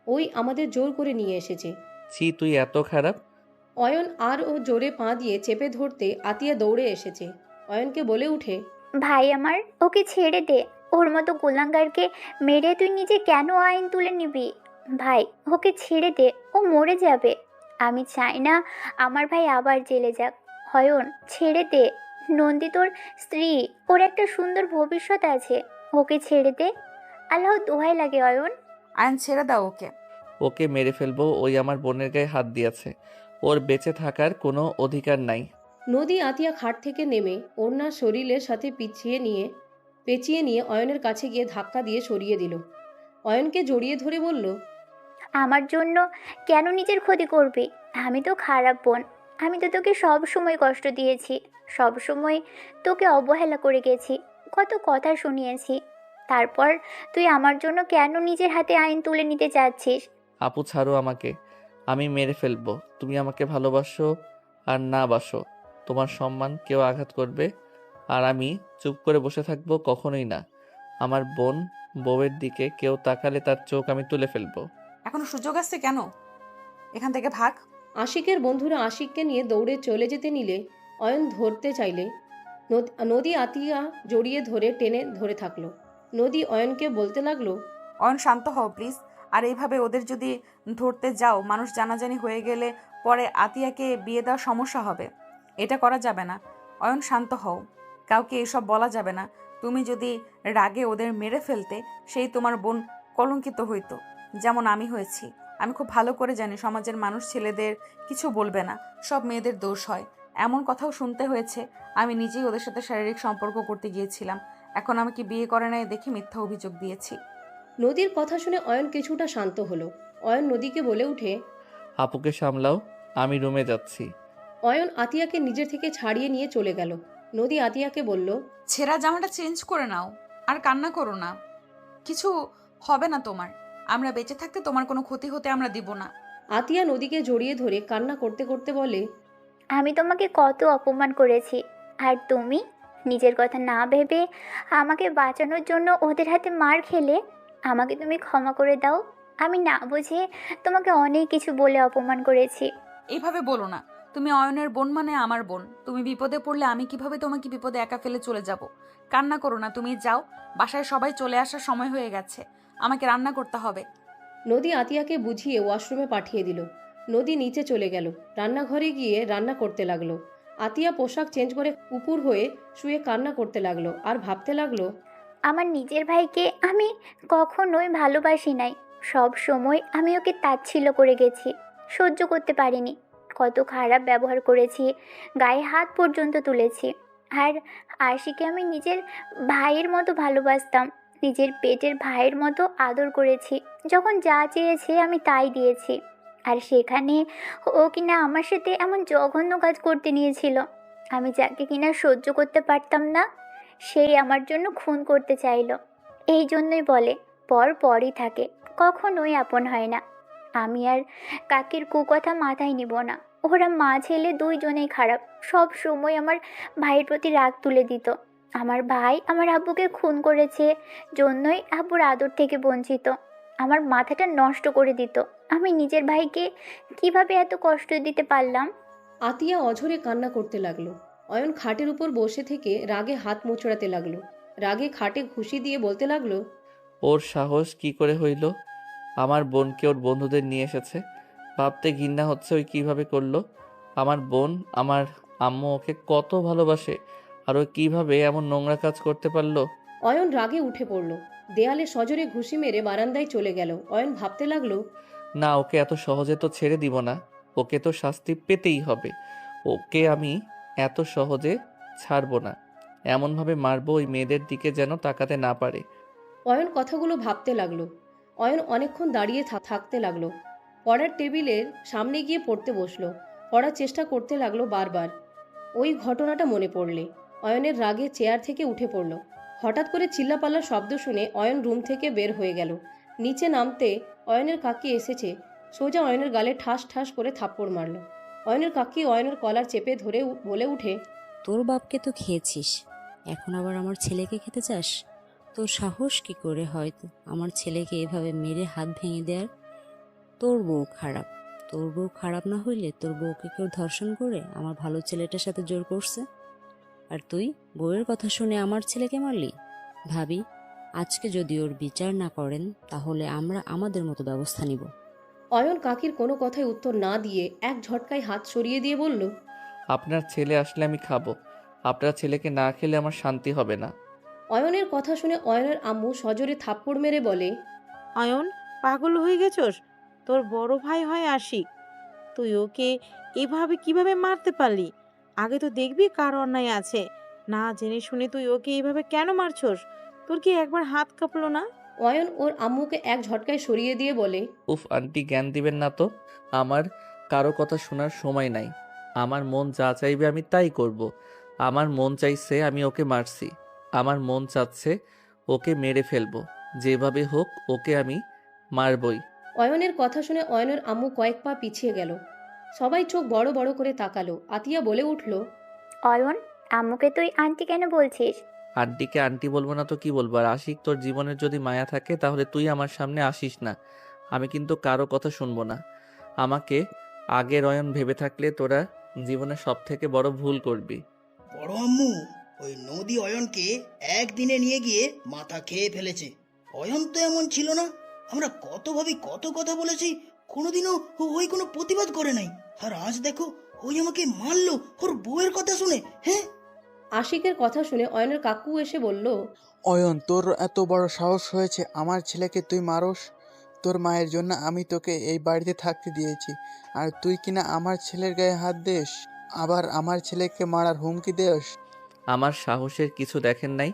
ওই আমাদের জোর করে নিয়ে এসেছে। ছি, তুই এত খারাপ। অয়ন আর ও জোরে পা দিয়ে চেপে ধরতে আতিয়া দৌড়ে এসেছে। অয়নকে বলে উঠে, ভাই আমার, ওকে ছেড়ে দে। ওর মতো গোলাঙ্গারকে মেরে তুই নিজে কেন আইন তুলে নিবি? ভাই, ওকে ছেড়ে দে, ও মরে যাবে। আমি চাই না আমার ভাই আবার জেলে যাক। অয়ন, ছেড়ে দে। নন্দী তোর স্ত্রী, ওর একটা সুন্দর ভবিষ্যৎ আছে। ওকে ছেড়ে দে, আল্লাহ দোহাই লাগে অয়ন। আয়ন, ছেড়ে দাও ওকে। ওকে মেরে ফেলবো, ওই আমার বোনের গায়ে হাত দিয়েছে, ওর বেঁচে থাকার কোনো অধিকার নাই। নদী আতিয়া খাট থেকে নেমে ওড়নার শরীরের সাথে পেঁচিয়ে নিয়ে অয়নের কাছে গিয়ে ধাক্কা দিয়ে সরিয়ে দিল। অয়নকে জড়িয়ে ধরে বলল, আমার জন্য কেন নিজের ক্ষতি করবি? আমি তো খারাপ বোন। আমি তো তোকে সব সময় কষ্ট দিয়েছি, সব সময় তোকে অবহেলা করে গেছি, কত কথা শুনিয়েছি। তারপর তুই আমার জন্য কেন নিজের হাতে আইন তুলে নিতে চাচ্ছিস? আপু ছাড়ো আমাকে, আমি মেরে ফেলবো। তুমি আমাকে ভালোবাসো আর না বাসো, তোমার সম্মান কেউ আঘাত করবে আর আমি চুপ করে বসে থাকবো? কখনোই না। আমার বউয়ের দিকে কেউ তাকালে তার চোখ আমি তুলে ফেলবো। এখনো সুযোগ আছে, কেন? এখান থেকে ভাগ। আশিকের বন্ধুরা আশিককে নিয়ে দৌড়ে চলে যেতে নিলে অয়ন ধরতে চাইলে নদী আতিয়া জড়িয়ে ধরে টেনে ধরে থাকলো। নদী অয়নকে বলতে লাগলো, অয়ন, শান্ত হও প্লিজ। আর এইভাবে ওদের যদি ধরতে যাও, মানুষ জানাজানি হয়ে গেলে পরে আতিয়াকে বিয়ে দেওয়ার সমস্যা হবে। এটা করা যাবে না। অয়ন, শান্ত হও। কাউকে এসব বলা যাবে না। তুমি যদি রাগে ওদের মেরে ফেলতে, সেই তোমার বোন কলঙ্কিত হইতো, যেমন আমি হয়েছি। আমি খুব ভালো করে জানি সমাজের মানুষ ছেলেদের কিছু বলবে না, সব মেয়েদের দোষ হয়। এমন কথাও শুনতে হয়েছে আমি নিজেই ওদের সাথে শারীরিক সম্পর্ক করতে গিয়েছিলাম। এখন আমাকে বিয়ে করে নাই দেখে মিথ্যা অভিযোগ দিয়েছি। নদীর কথা শুনে অয়ন কিছুটা শান্ত হলো। অয়ন নদীকে বলে উঠে, আপুকে সামলাও, আমি রুমে যাচ্ছি। অয়ন আতিয়াকে নিজের থেকে ছাড়িয়ে নিয়ে চলে গেল। নদী আতিয়াকে বলল, ছেঁড়া জামাটা চেঞ্জ করে নাও, আর কান্না করো না, কিছু হবে না তোমার। আমরা বেঁচে থাকতে তোমার কোনো ক্ষতি হতে আমরা দিব না। আতিয়া নদীকে জড়িয়ে ধরে কান্না করতে করতে বলে, আমি তোমাকে কত অপমান করেছি, আর তুমি নিজের কথা না ভেবে আমাকে বাঁচানোর জন্য ওদের হাতে মার খেলে। আমাকে তুমি ক্ষমা করে দাও। আমি না বুঝে তোমাকে অনেক কিছু বলে অপমান করেছি। এইভাবে বলো না, তুমি অয়নের বোন মানে আমার বোন। তুমি বিপদে পড়লে আমি কিভাবে তোমাকে বিপদে একা ফেলে চলে যাব? কান্না করো না, তুমি যাও, বাসায় সবাই চলে আসার সময় হয়ে গেছে, আমাকে রান্না করতে হবে। নদী আতিয়াকে বুঝিয়ে ওয়াশরুমে পাঠিয়ে দিল। নদী নিচে চলে গেল, রান্নাঘরে গিয়ে রান্না করতে লাগলো। আতিয়া পোশাক চেঞ্জ করে উপুর হয়ে শুয়ে কান্না করতে লাগলো আর ভাবতে লাগলো, আমার নিজের ভাইকে আমি কখনোই ভালোবাসি নাই। সব সময় আমি ওকে তাচ্ছিল্য করে গেছি, সহ্য করতে পারিনি। কত খারাপ ব্যবহার করেছি, গায়ে হাত পর্যন্ত তুলেছি। আর আশিকে আমি নিজের ভাইয়ের মতো ভালোবাসতাম, নিজের পেটের ভাইয়ের মতো আদর করেছি। যখন যা চেয়েছে আমি তাই দিয়েছি, আর সেখানে ও কিনা আমার সাথে এমন জঘন্য কাজ করতে নিয়েছিল। আমি যাকে কিনা সহ্য করতে পারতাম না, সেই আমার জন্য খুন করতে চাইলো। এই জন্যই বলে পর পরই থাকে, কখনোই আপন হয় না। আমি আর কাকির কুকথা মাথায় নিব না। ওরা মা ছেলে দুইজনেই খারাপ, সব সময় আমার ভাইয়ের প্রতি রাগ তুলে দিত। আমার ভাই আমার আব্বুকে খুন করেছে জন্যই আব্বুর আদর থেকে বঞ্চিত। আমার মাথাটা নষ্ট করে দিত। আমি নিজের ভাইকে কিভাবে এত কষ্ট দিতে পারলাম? আতিয়া অঝরে কান্না করতে লাগলো। অয়ন খাটের উপর বসে থেকে রাগে হাত মোচড়াতে লাগলো। রাগে খাটে ঘুষি দিয়ে বলতে লাগলো, ওর সাহস কি করে হইল? আমার বোনকে ওর বন্ধুদের নিয়ে এসেছে, ভাবতে ঘৃণা হচ্ছে ওই কিভাবে করলো। আমার বোন, আমার আম্মু ওকে কত ভালোবাসে, আর ও কিভাবে এমন নোংরা কাজ করতে পারলো? অয়ন রাগে উঠে পড়ল, দেয়ালে সজোরে ঘুষি মেরে বারান্দায় চলে গেল। অয়ন ভাবতে লাগলো, না, ওকে এত সহজে তো ছেড়ে দিব না, ওকে তো শাস্তি পেতেই হবে। ওকে আমি এত সহজে ছাড়বো না, এমনভাবে মারবো ওই মেয়েদের দিকে যেন তাকাতে না পারে। অয়ন কথাগুলো ভাবতে লাগলো। অয়ন অনেকক্ষণ দাঁড়িয়ে থাকতে লাগলো। পড়ার টেবিলের সামনে গিয়ে পড়তে বসলো। পড়ার চেষ্টা করতে লাগলো বারবার। ওই ঘটনাটা মনে পড়লে অয়নের রাগে চেয়ার থেকে উঠে পড়ল। হঠাৎ করে চিল্লাপাল্লার শব্দ শুনে অয়ন রুম থেকে বের হয়ে গেল। নিচে নামতে অয়নের কাকি এসেছে, সোজা অয়নের গালে ঠাস ঠাস করে থাপ্পড় মারল। অয়নের কাকি অয়নের কলার চেপে ধরে বলে উঠে, তোর বাপকে তো খেয়েছিস, এখন আবার আমার ছেলেকে খেতে চাস? তোর সাহস কি করে হয় আমার ছেলেকে এভাবে মেরে হাত ভেঙে দেওয়ার? তোর বউ খারাপ। তোর বউ খারাপ না হইলে তোর বউকে কেউ ধর্ষণ করে আমার ভালো ছেলেটার সাথে জোর করছে, আর তুই বউয়ের কথা শুনে আমার ছেলেকে মারলি? ভাবি, আজকে যদি ওর বিচার না করেন তাহলে আমরা আমাদের মতো ব্যবস্থা নিব। অয়ন কাকির কোনো কথায় উত্তর না দিয়ে এক ঝটকায় হাত সরিয়ে দিয়ে বলল, আপনার ছেলে আসলে আমি খাবো, আপনার ছেলেকে না খেলে আমার শান্তি হবে না। অয়নের কথা শুনে অয়নের আম্মু সজোরে থাপ্পড় মেরে বলে, অয়ন, পাগল হয়ে গেছস? তোর বড় ভাই হয় আশিক, তুই ওকে এভাবে কিভাবে মারতে পারলি? আগে তো দেখবি কার অন্যায় আছে। না জেনে শুনে তুই ওকে এইভাবে কেন মারছস? তোর কি একবার হাত কাঁপলো না? অয়ন ওর আম্মুকে এক ঝটকায় সরিয়ে দিয়ে বলে, উফ আন্টি, জ্ঞান দিবেন না তো। আমার কারো কথা শোনার সময় নাই। আমার মন যা চাইবে আমি তাই করব। আমার মন চাইছে আমি ওকে মারছি, আমার মন চাচ্ছে ওকে মেরে ফেলবো। যেভাবে হোক ওকে আমি মারবই। অয়নের কথা শুনে অয়নের আম্মু কয়েক পা পিছিয়ে গেল। সবাই চোখ বড় বড় করে তাকালো। আতিয়া বলে উঠল, অয়ন, আম্মুকে তুই আন্টি কেন বলছিস? আন্টিকে আন্টি বলবো না তো কি বলবো? আর আশিক, তোর জীবনের যদি মায়া থাকে তাহলে তুই আমার সামনে আসিস না। আমি কিন্তু কারো কথা শুনবো না। আমাকে আগের অয়ন ভেবে থাকলে তোরা জীবনে সব থেকে বড় ভুল করবি। বড় আম্মু, ওই নদী অয়নকে একদিনে নিয়ে গিয়ে মাথা খেয়ে ফেলেছে। অয়ন তো এমন ছিল না। আমরা কত ভাবি, কত কথা বলেছি, কোনোদিনও ওই কোনো প্রতিবাদ করে নাই। আর আজ দেখো, ওই আমাকে মারলো ওর বউয়ের কথা শুনে। হ্যাঁ, আশিকের কথা শুনে অয়নের কাকু এসে বলল, অয়ন, তোর এত বড় সাহস হয়েছে আমার ছেলেকে তুই মারস? তোর মায়ের জন্য আমি তোকে এই বাড়িতে থাকতে দিয়েছি, আর তুই কিনা আমার ছেলের গায়ে হাত দিস? আবার আমার ছেলেকে মারার হুমকি দেস? আমার সাহসের কিছু দেখেন নাই,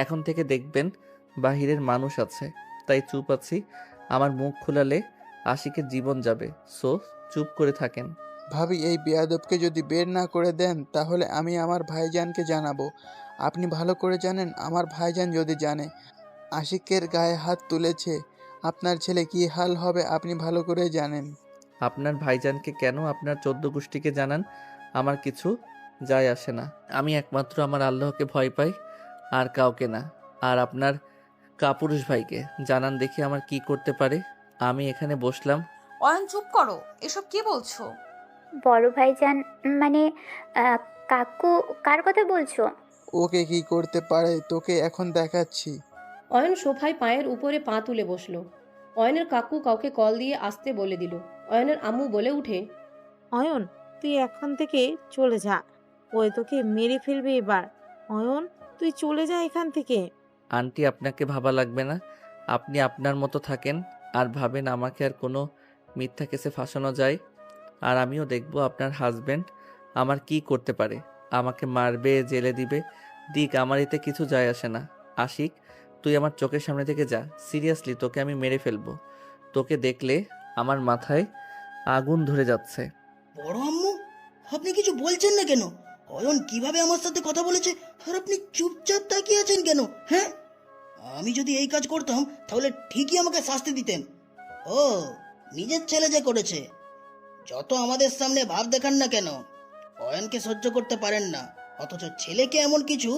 এখন থেকে দেখবেন বাহিরের মানুষ আছে, তাই চুপ আছি। আমার মুখ খোলালে আশিকের জীবন যাবে, সো চুপ করে থাকেন। ভাবি, এই বেয়াদবকে যদি বের না করে দেন তাহলে আমি আমার ভাইজানকে জানাবো। আপনি ভালো করে জানেন, আমার ভাইজান যদি জানে আশিকের গায়ে হাত তুলেছে, আপনার ছেলে কি হাল হবে আপনি ভালো করে জানেন। আপনার ভাইজানকে কেন আপনার 14 গোষ্ঠীকে জানান, আমার কিছু যায় আসে না। আমি একমাত্র আমার আল্লাহকে ভয় পাই, আর কাউকে না। আর আপনার কাপুরুষ ভাইকে জানান দেখি আমার কি করতে পারে। আমি এখানে বসলাম। অয়ন চুপ করো, এসব কি বলছো? বড় ভাইজান মানে আহ, কাকু, কার কথা বলছো? ওকে কি করতে পারে তোকে এখন দেখাচ্ছি। অয়ন সোফায় পায়ের উপরে পা তুলে বসলো। অয়নের কাকু কাউকে কল দিয়ে আসতে বলে দিল। অয়নের আম্মু বলে উঠে, অয়ন, তুই এখন থেকে চলে যা, ওই তোকে মেরে ফেলবে এবার। অয়ন, তুই চলে যা এখান থেকে। আন্টি, আপনাকে ভাবা লাগবে না, আপনি আপনার মতো থাকেন আর ভাবেন আমাকে আর কোনো মিথ্যা কেসে ফাঁসানো যায়। আর আমিও দেখব আপনার হাজবেন্ড আমার কি করতে পারে। আমাকে মারবে, জেলে দিবে, দিক, আমার এতে কিছু যায় আসে না। আশিক, তুই আমার চোখের সামনে থেকে যা, সিরিয়াসলি তোকে আমি মেরে ফেলবো। তোকে দেখলে আমার মাথায় আগুন ধরে যাচ্ছে। বড় আম্মু, আপনি কিছু বলছেন না কেন? অয়ন কিভাবে আমার সাথে কথা বলেছে আর আপনি চুপচাপ তাকিয়ে আছেন কেন? হ্যাঁ, আমি যদি এই কাজ করতাম তাহলে ঠিকই আমাকে শাস্তি দিতেন। ও, নিজের ছেলে যে করেছে। যত আমাদের সামনে ভাব দেখান না কেন, অয়নকে সহ্য করতে পারেন না, অথচ ছেলেকে এমন কিছু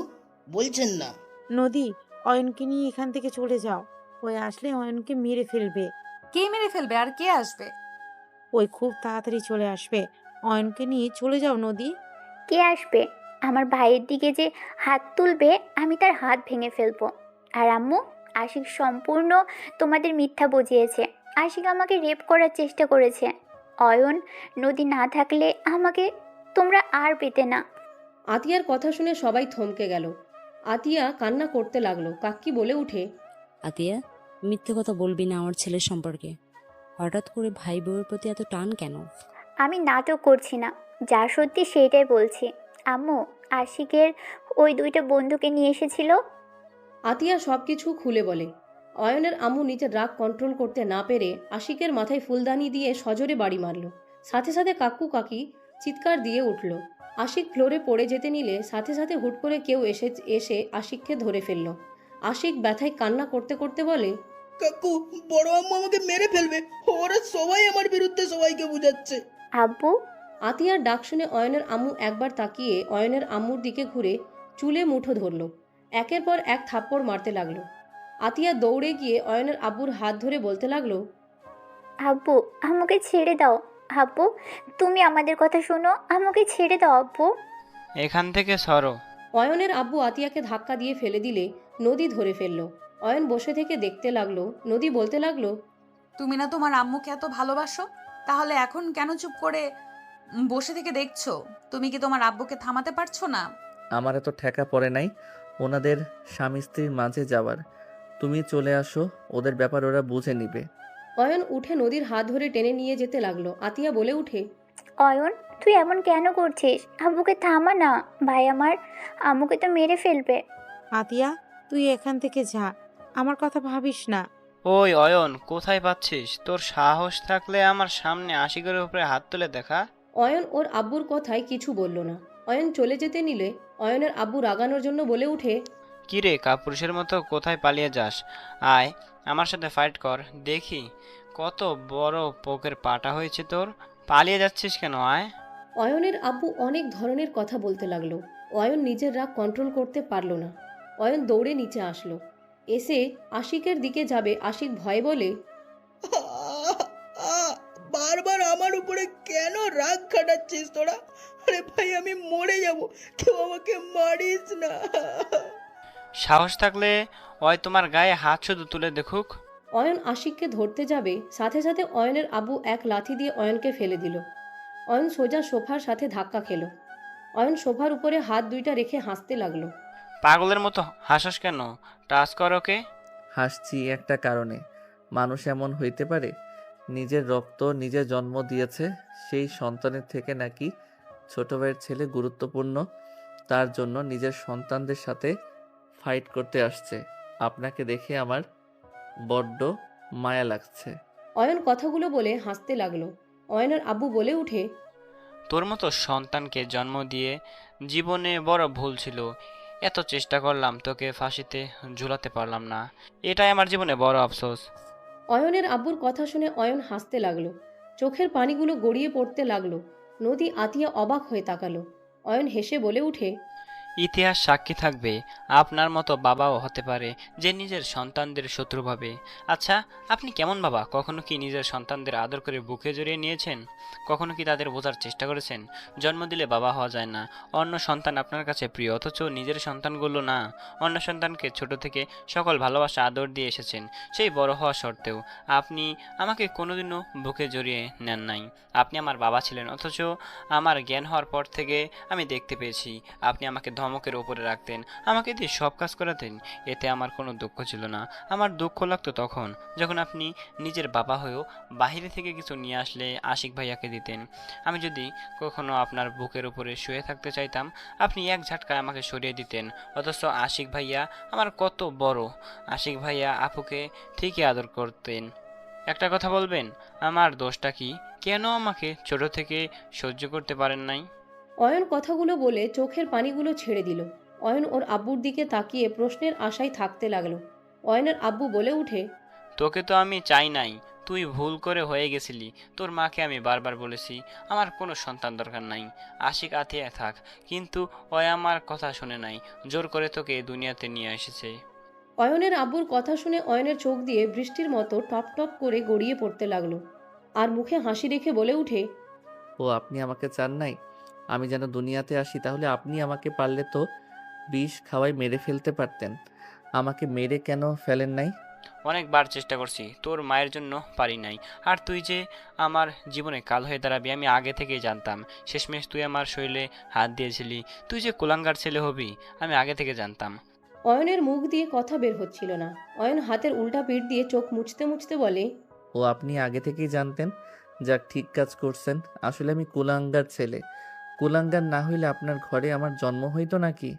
বলছেন না। নদী, অয়নকে নিয়ে এখান থেকে চলে যাও, ওই আসলে অয়নকে মেরে ফেলবে। কে মেরে ফেলবে আর কে আসবে? ওই খুব তাড়াতাড়ি চলে আসবে, অয়নকে নিয়ে চলে যাও নদী। কে আসবে? আমার ভাইয়ের দিকে যে হাত তুলবে আমি তার হাত ভেঙে ফেলবো। আর আম্মু, আশিক সম্পূর্ণ তোমাদের মিথ্যা বুঝিয়েছে। আশিক আমাকে রেপ করার চেষ্টা করেছে। অয়ন, নদী না থাকলে আমাকে তোমরা আর পেতে না। আতিয়ার কথা শুনে সবাই থমকে গেল। আতিয়া কান্না করতে লাগলো। কাক্কি বলে উঠে, আতিয়া, মিথ্যে কথা বলবি না আমার ছেলের সম্পর্কে। হঠাৎ করে ভাই বউয়ের প্রতি এত টান কেন? আমি নাটক করছি না, যা সত্যি সেইটাই বলছি। আম্মু, আশিকের ওই দুইটা বন্ধুকে নিয়ে এসেছিল। আতিয়া সব কিছু খুলে বলে। অয়নের আম্মু নিজের রাগ কন্ট্রোল করতে না পেরে আশিকের মাথায় ফুলদানি দিয়ে সজোরে বাড়ি মারল। সাথে সাথে কাকু কাকি চিৎকার দিয়ে উঠল। আশিক ফ্লোরে পড়ে যেতে নিলে সাথে সাথে হুট করে কেউ এসে আশিককে ধরে ফেলল। আশিক ব্যথায় কান্না করতে করতে বলে, কাকু, বড় আম্মু আমাকে মেরে ফেলবে, ওরা সবাই আমার বিরুদ্ধে সবাইকে বুঝাচ্ছে। আব্বু, আতিয়ার ডাক শুনে অয়নের আম্মু একবার তাকিয়ে অয়নের আম্মুর দিকে ঘুরে চুলে মুঠো ধরল। একের পর এক থাপ্পড় মারতে লাগলো। আতিয়া দৌড়ে গিয়ে অয়নের আব্বুর হাত ধরে বলতে লাগলো, আব্বু, আমাকে ছেড়ে দাও। আব্বু, তুমি আমাদের কথা শোনো, আমাকে ছেড়ে দাও আব্বু। এখান থেকে সরো। অয়নের আব্বু আতিয়াকে ধাক্কা দিয়ে ফেলে দিলে নদী ধরে ফেলল। অয়ন বসে থেকে দেখতে লাগলো। নদী বলতে লাগলো, তুমি না তোমার আম্মুকে এত ভালোবাসো, তাহলে এখন কেন চুপ করে বসে থেকে দেখছো? তুমি কি তোমার আব্বুকে থামাতে পারছো না? আমার এত ঠেকা পড়ে নাই ওনাদের স্বামী স্ত্রীর মাঝে যাওয়ার। তুমি চলে আসো, ওদের ব্যাপার ওরা বুঝে নিবে। অয়ন উঠে নদীর হাত ধরে টেনে নিয়ে যেতে লাগলো। আতিয়া বলে উঠে, অয়ন, তুই এমন কেন করছিস? আব্বুকে থামা না, ভাই আমার আম্মুকে তো মেরে ফেলবে। আতিয়া, তুই এখান থেকে যা, আমার কথা ভাবিস না। ওই অয়ন, কোথায় পাচ্ছিস? তোর সাহস থাকলে আমার সামনে আশিকের উপরে হাত তুলে দেখা। অয়ন ওর আব্বুর কথায় কিছু বলল না। অয়ন চলে যেতে নিলে অয়নের আব্বু রাগানোর জন্য বলে উঠে, কিরে, কাপুরুষের মতো কোথায় পালিয়ে যাস? আয় আমার সাথে ফাইট কর, দেখি কত বড় পোকের পাটা হয়েছে তোর। পালিয়ে যাচ্ছিস কেন? আয়। অয়নের আব্বু অনেক ধরনের কথা বলতে লাগলো। অয়ন নিজের রাগ কন্ট্রোল করতে পারল না। অয়ন দৌড়ে নিচে আসলো। এসে আশিকের দিকে যাবে, আশিক ভয় বলে, বারবার আমার উপরে কেন রাগ খাটাচ্ছিস তোরা? আরে ভাই, আমি মরে যাব, কেউ আমাকে মারিস না। সাহস থাকলে ওই তোমার গায়ে হাত শুধু তুলে দেখুক। অয়ন আশিককে ধরতে যাবে, সাথে সাথে অয়নের আব্বু এক লাথি দিয়ে অয়নকে ফেলে দিল। অয়ন সোজা সোফার সাথে ধাক্কা খেল। অয়ন সোফার উপরে হাত দুইটা রেখে হাসতে লাগলো। পাগলের মতো হাসস কেন? টাচ কর ওকে। হাসছি একটা কারণে, মানুষ এমন হইতে পারে নিজের রক্ত নিজে জন্ম দিয়েছে, সেই সন্তানের থেকে নাকি ছোট ভাইয়ের ছেলে গুরুত্বপূর্ণ, তার জন্য নিজের সন্তানদের সাথে ফাইট করতে আসছে। আপনাকে দেখে আমার বড্ড মায়া লাগছে। অয়ন কথাগুলো বলে হাসতে লাগলো। অয়নের আব্বু বলে উঠে, তোর মতো সন্তানকে জন্ম দিয়ে জীবনে বড় ভুল ছিল। এত চেষ্টা করলাম, তোকে ফাঁসিতে ঝুলাতে পারলাম না। এটাই আমার জীবনে বড় আফসোস। অয়নের আব্বুর কথা শুনে অয়ন হাসতে লাগলো। চোখের পানিগুলো গড়িয়ে পড়তে লাগলো। নদী আতিয়া অবাক হয়ে তাকালো। অয়ন হেসে বলে উঠে, ইতিহাস সাক্ষী থাকবে, আপনার মতো বাবাও হতে পারে যে নিজের সন্তানদের শত্রু ভাবে। আচ্ছা, আপনি কেমন বাবা? কখনো কি নিজের সন্তানদের আদর করে বুকে জড়িয়ে নিয়েছেন? কখনো কি তাদের বোঝার চেষ্টা করেছেন? জন্ম দিলে বাবা হওয়া যায় না। অন্য সন্তান আপনার কাছে প্রিয়, অথচ নিজের সন্তানগুলো না। অন্য সন্তানকে ছোট থেকে সকল ভালোবাসা আদর দিয়ে এসেছেন, সেই বড় হওয়া সত্ত্বেও আপনি আমাকে কোনোদিনও বুকে জড়িয়ে নেন নাই। আপনি আমার বাবা ছিলেন, অথচ আমার জ্ঞান হওয়ার পর থেকে আমি দেখতে পেয়েছি আপনি আমাকে ধমকের ওপরে রাখতেন, আমাকে দিয়ে সব কাজ করাতেন। এতে আমার কোনো দুঃখ ছিল না। আমার দুঃখ লাগতো তখন যখন আপনি নিজের বাবা হয়েও বাইরে থেকে কিছু নিয়ে আসলে আশিক ভাইয়াকে দিতেন। আমি যদি কখনো আপনার বুকের উপরে শুয়ে থাকতে চাইতাম, আপনি এক ঝাটকায় আমাকে সরিয়ে দিতেন। অথচ আশিক ভাইয়া আমার কত বড়, আশিক ভাইয়া আপুকে ঠিকই আদর করতেন। একটা কথা বলবেন, আমার দোষটা কি? কেন আমাকে ছোট থেকে সহ্য করতে পারেন নাই? অয়ন কথাগুলো বলে চোখের পানিগুলো ছেড়ে দিল। অয়ন ওর আব্বুর দিকে তাকিয়ে প্রশ্নের আশায় থাকতে লাগলো। অয়নের আব্বু বলে উঠে, তোকে তো আমি চাই নাই, তুই ভুল করে হয়ে গেছিলি। তোর মাকে আমি বারবার বলেছি আমার কোনো সন্তান দরকার নাই, আশিক আতিয়া থাক, কিন্তু ও আমার কথা শুনে নাই, জোর করে তোকে এই দুনিয়াতে নিয়ে এসেছে। অয়নের আব্বুর কথা শুনে অয়নের চোখ দিয়ে বৃষ্টির মতো টপ টপ করে গড়িয়ে পড়তে লাগলো। আর মুখে হাসি রেখে বলে উঠে, ও আপনি আমাকে চান নাই আমি যেন দুনিয়াতে আসি? তাহলে আপনি আমাকে পারলে তো বিষ খাওয়াই মেরে ফেলতে পারতেন। আমাকে মেরে কেন ফেলেন নাই? অনেকবার চেষ্টা করছি, তোর মায়ের জন্য পারি নাই। আর তুই যে আমার জীবনে কাল হয়ে দাঁড়াবি আমি আগে থেকেই জানতাম। শেষমেশ তুই আমার শরীরে হাত দিয়েছিলি। তুই যে কুলাঙ্গার ছেলে হবি আমি আগে থেকে জানতাম। অয়নের মুখ দিয়ে কথা বের হচ্ছিল না। অয়ন হাতের উল্টা পিঠ দিয়ে চোখ মুছতে মুছতে বলে, ও আপনি আগে থেকেই জানতেন? যাক, ঠিক কাজ করছেন। আসলে আমি কুলাঙ্গার ছেলে। কুলাঙ্গার না হইলে আপনার ঘরে আমার জন্ম হইতো নাকি?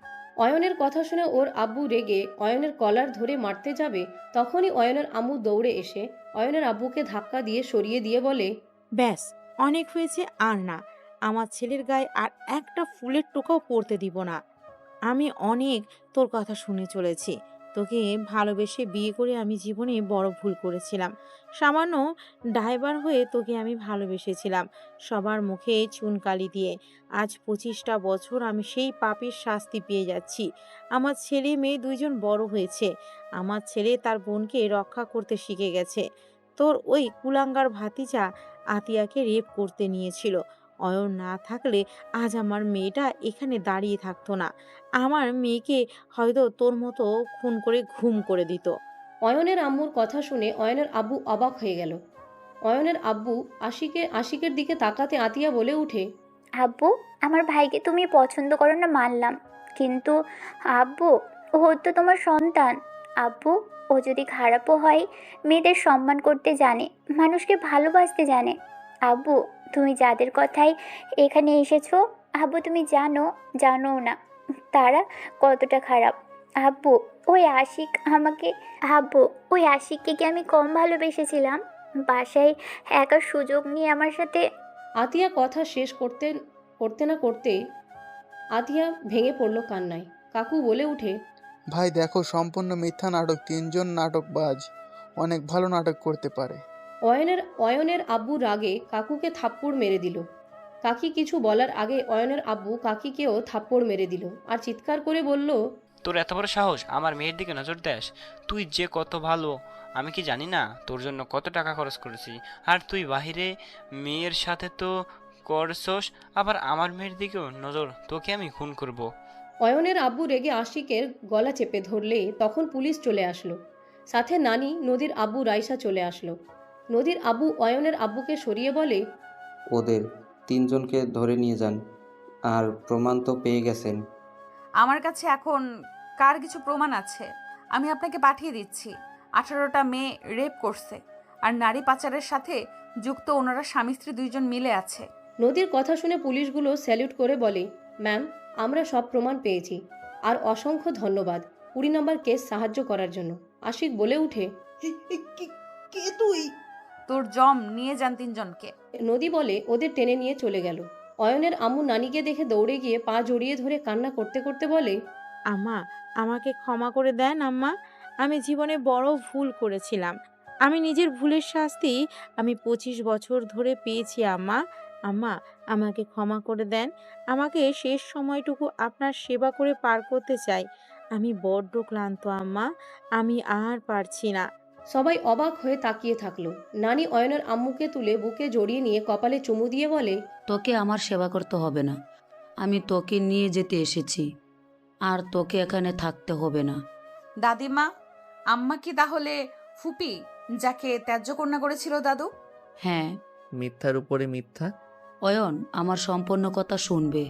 অয়নের কথা শুনে ওর আব্বু রেগে অয়নের কলার ধরে মারতে যাবে, তখনই অয়নের আম্মু দৌড়ে এসে অয়নের আব্বুকে ধাক্কা দিয়ে সরিয়ে দিয়ে বলে, ব্যাস, অনেক হয়েছে, আর না। আমার ছেলের গায়ে আর একটা ফুলের টোকাও পড়তে দিব না। আমি অনেক তোর কথা শুনে চলেছি। তোকে ভালোবেসে বিয়ে করে আমি জীবনে বড় ভুল করেছিলাম। সামান্য ড্রাইভার হয়ে তোকে আমি ভালোবেসেছিলাম, সবার মুখে চুনকালি দিয়ে। আজ 25টা বছর আমি সেই পাপের শাস্তি পেয়ে যাচ্ছি। আমার ছেলে মেয়ে দুইজন বড় হয়েছে। আমার ছেলে তার বোনকে রক্ষা করতে শিখে গেছে। তোর ওই কুলাঙ্গার ভাতিজা আতিয়াকে রেপ করতে নিয়েছিল। অয়ন না থাকলে আজ আমার মেয়েটা এখানে দাঁড়িয়ে থাকতো না। আমার মেয়েকে হয়তো তোর মতো খুন করে ঘুম করে দিত। অয়নের আম্মুর কথা শুনে অয়নের আব্বু অবাক হয়ে গেল। অয়নের আব্বু আশিকের দিকে তাকাতে আতিয়া বলে উঠে, আব্বু, আমার ভাইকে তুমি পছন্দ করো না মানলাম, কিন্তু আব্বু, ও তো তোমার সন্তান। আব্বু, ও যদি খারাপও হয় মেয়েদের সম্মান করতে জানে, মানুষকে ভালোবাসতে জানে। আব্বু, তুমি যাদের কথায় এখানে এসেছো, আব্বু তুমি জানো না তারা কতটা খারাপ। আব্বু, আব্বু, ওই আশিককে কি আমি কম ভালোবেসেছিলাম? বাসায় একার সুযোগ নিয়ে আমার সাথে। আতিয়া কথা শেষ করতে না করতেই আতিয়া ভেঙে পড়ল কান্নায়। কাকু বলে উঠে, ভাই দেখো, সম্পূর্ণ মিথ্যা নাটক। তিনজন নাটকবাজ অনেক ভালো নাটক করতে পারে। অয়নের আব্বু রাগে কাকুকে থাপ্পড় মেরে দিল। কাকি কিছু বলার আগে অয়নের আব্বু কাকিকেও থাপ্পড় মেরে দিল আর চিৎকার করে বলল, তোর এত বড় সাহস আমার মেয়ের দিকে নজর দেস? তুই যে কত ভালো আমি কি জানি না? তোর জন্য কত টাকা খরচ করেছি, আর তুই বাহিরে মেয়ের সাথে তো করছস, আবার আমার মেয়ের দিকেও নজর? তোকে আমি খুন করব। অয়নের আব্বু রেগে আশিকের গলা চেপে ধরলে তখন পুলিশ চলে আসলো। সাথে নানি নদীর আব্বু রাইসা চলে আসলো। নদীর আব্বু অয়নের আব্বুকে সরিয়ে বলে, ওদের তিনজনকে ধরে নিয়ে যান। আর প্রমাণ তো পেয়ে গেছেন। আমার কাছে এখন কার কিছু প্রমাণ আছে? আমি আপনাকে পাঠিয়ে দিচ্ছি। 18টা মেয়ে রেপ করছে আর নারী পাচারের সাথে যুক্ত ওনারা স্বামী স্ত্রী দুইজন মিলে আছে। নদীর কথা শুনে পুলিশগুলো স্যালুট করে বলে, ম্যাম, আমরা সব প্রমাণ পেয়েছি। আর অসংখ্য ধন্যবাদ 20 নম্বর কেস সাহায্য করার জন্য। আশিক বলে উঠে, কে তুই? তোর জম নিয়ে যান 3 জনকে। নদী বলে ওদের টেনে নিয়ে চলে গেল। অয়নের আম্মু নানিকে দেখে দৌড়ে গিয়ে পা জড়িয়ে ধরে কান্না করতে করতে বলে, আম্মা, আমাকে ক্ষমা করে দেন আম্মা। আমি জীবনে বড় ভুল করেছিলাম। আমি নিজের ভুলের শাস্তি আমি 25 বছর ধরে পেয়েছি আম্মা। আম্মা, আমাকে ক্ষমা করে দেন। আমাকে শেষ সময়টুকু আপনার সেবা করে পার করতে চাই। আমি বড্ড ক্লান্ত আম্মা, আমি আর পারছি না। সবাই অবাক হয়ে তাকিয়ে থাকলো। নানি অয়নের আম্মুকে তুলে বুকে জড়িয়ে নিয়ে কপালে চুমু দিয়ে বলে, তোকে আমার সেবা করতে হবে না, আমি তোকে নিয়ে যেতে এসেছি, আর তোকে এখানে থাকতে হবে না। দাদিমা, আম্মা কি তাহলে ফুপি যাকে ত্যায্য কন্যা করেছিল দাদু? হ্যাঁ। মিথ্যার উপরে মিথ্যা। অয়ন আমার সম্পূর্ণ কথা শুনবে,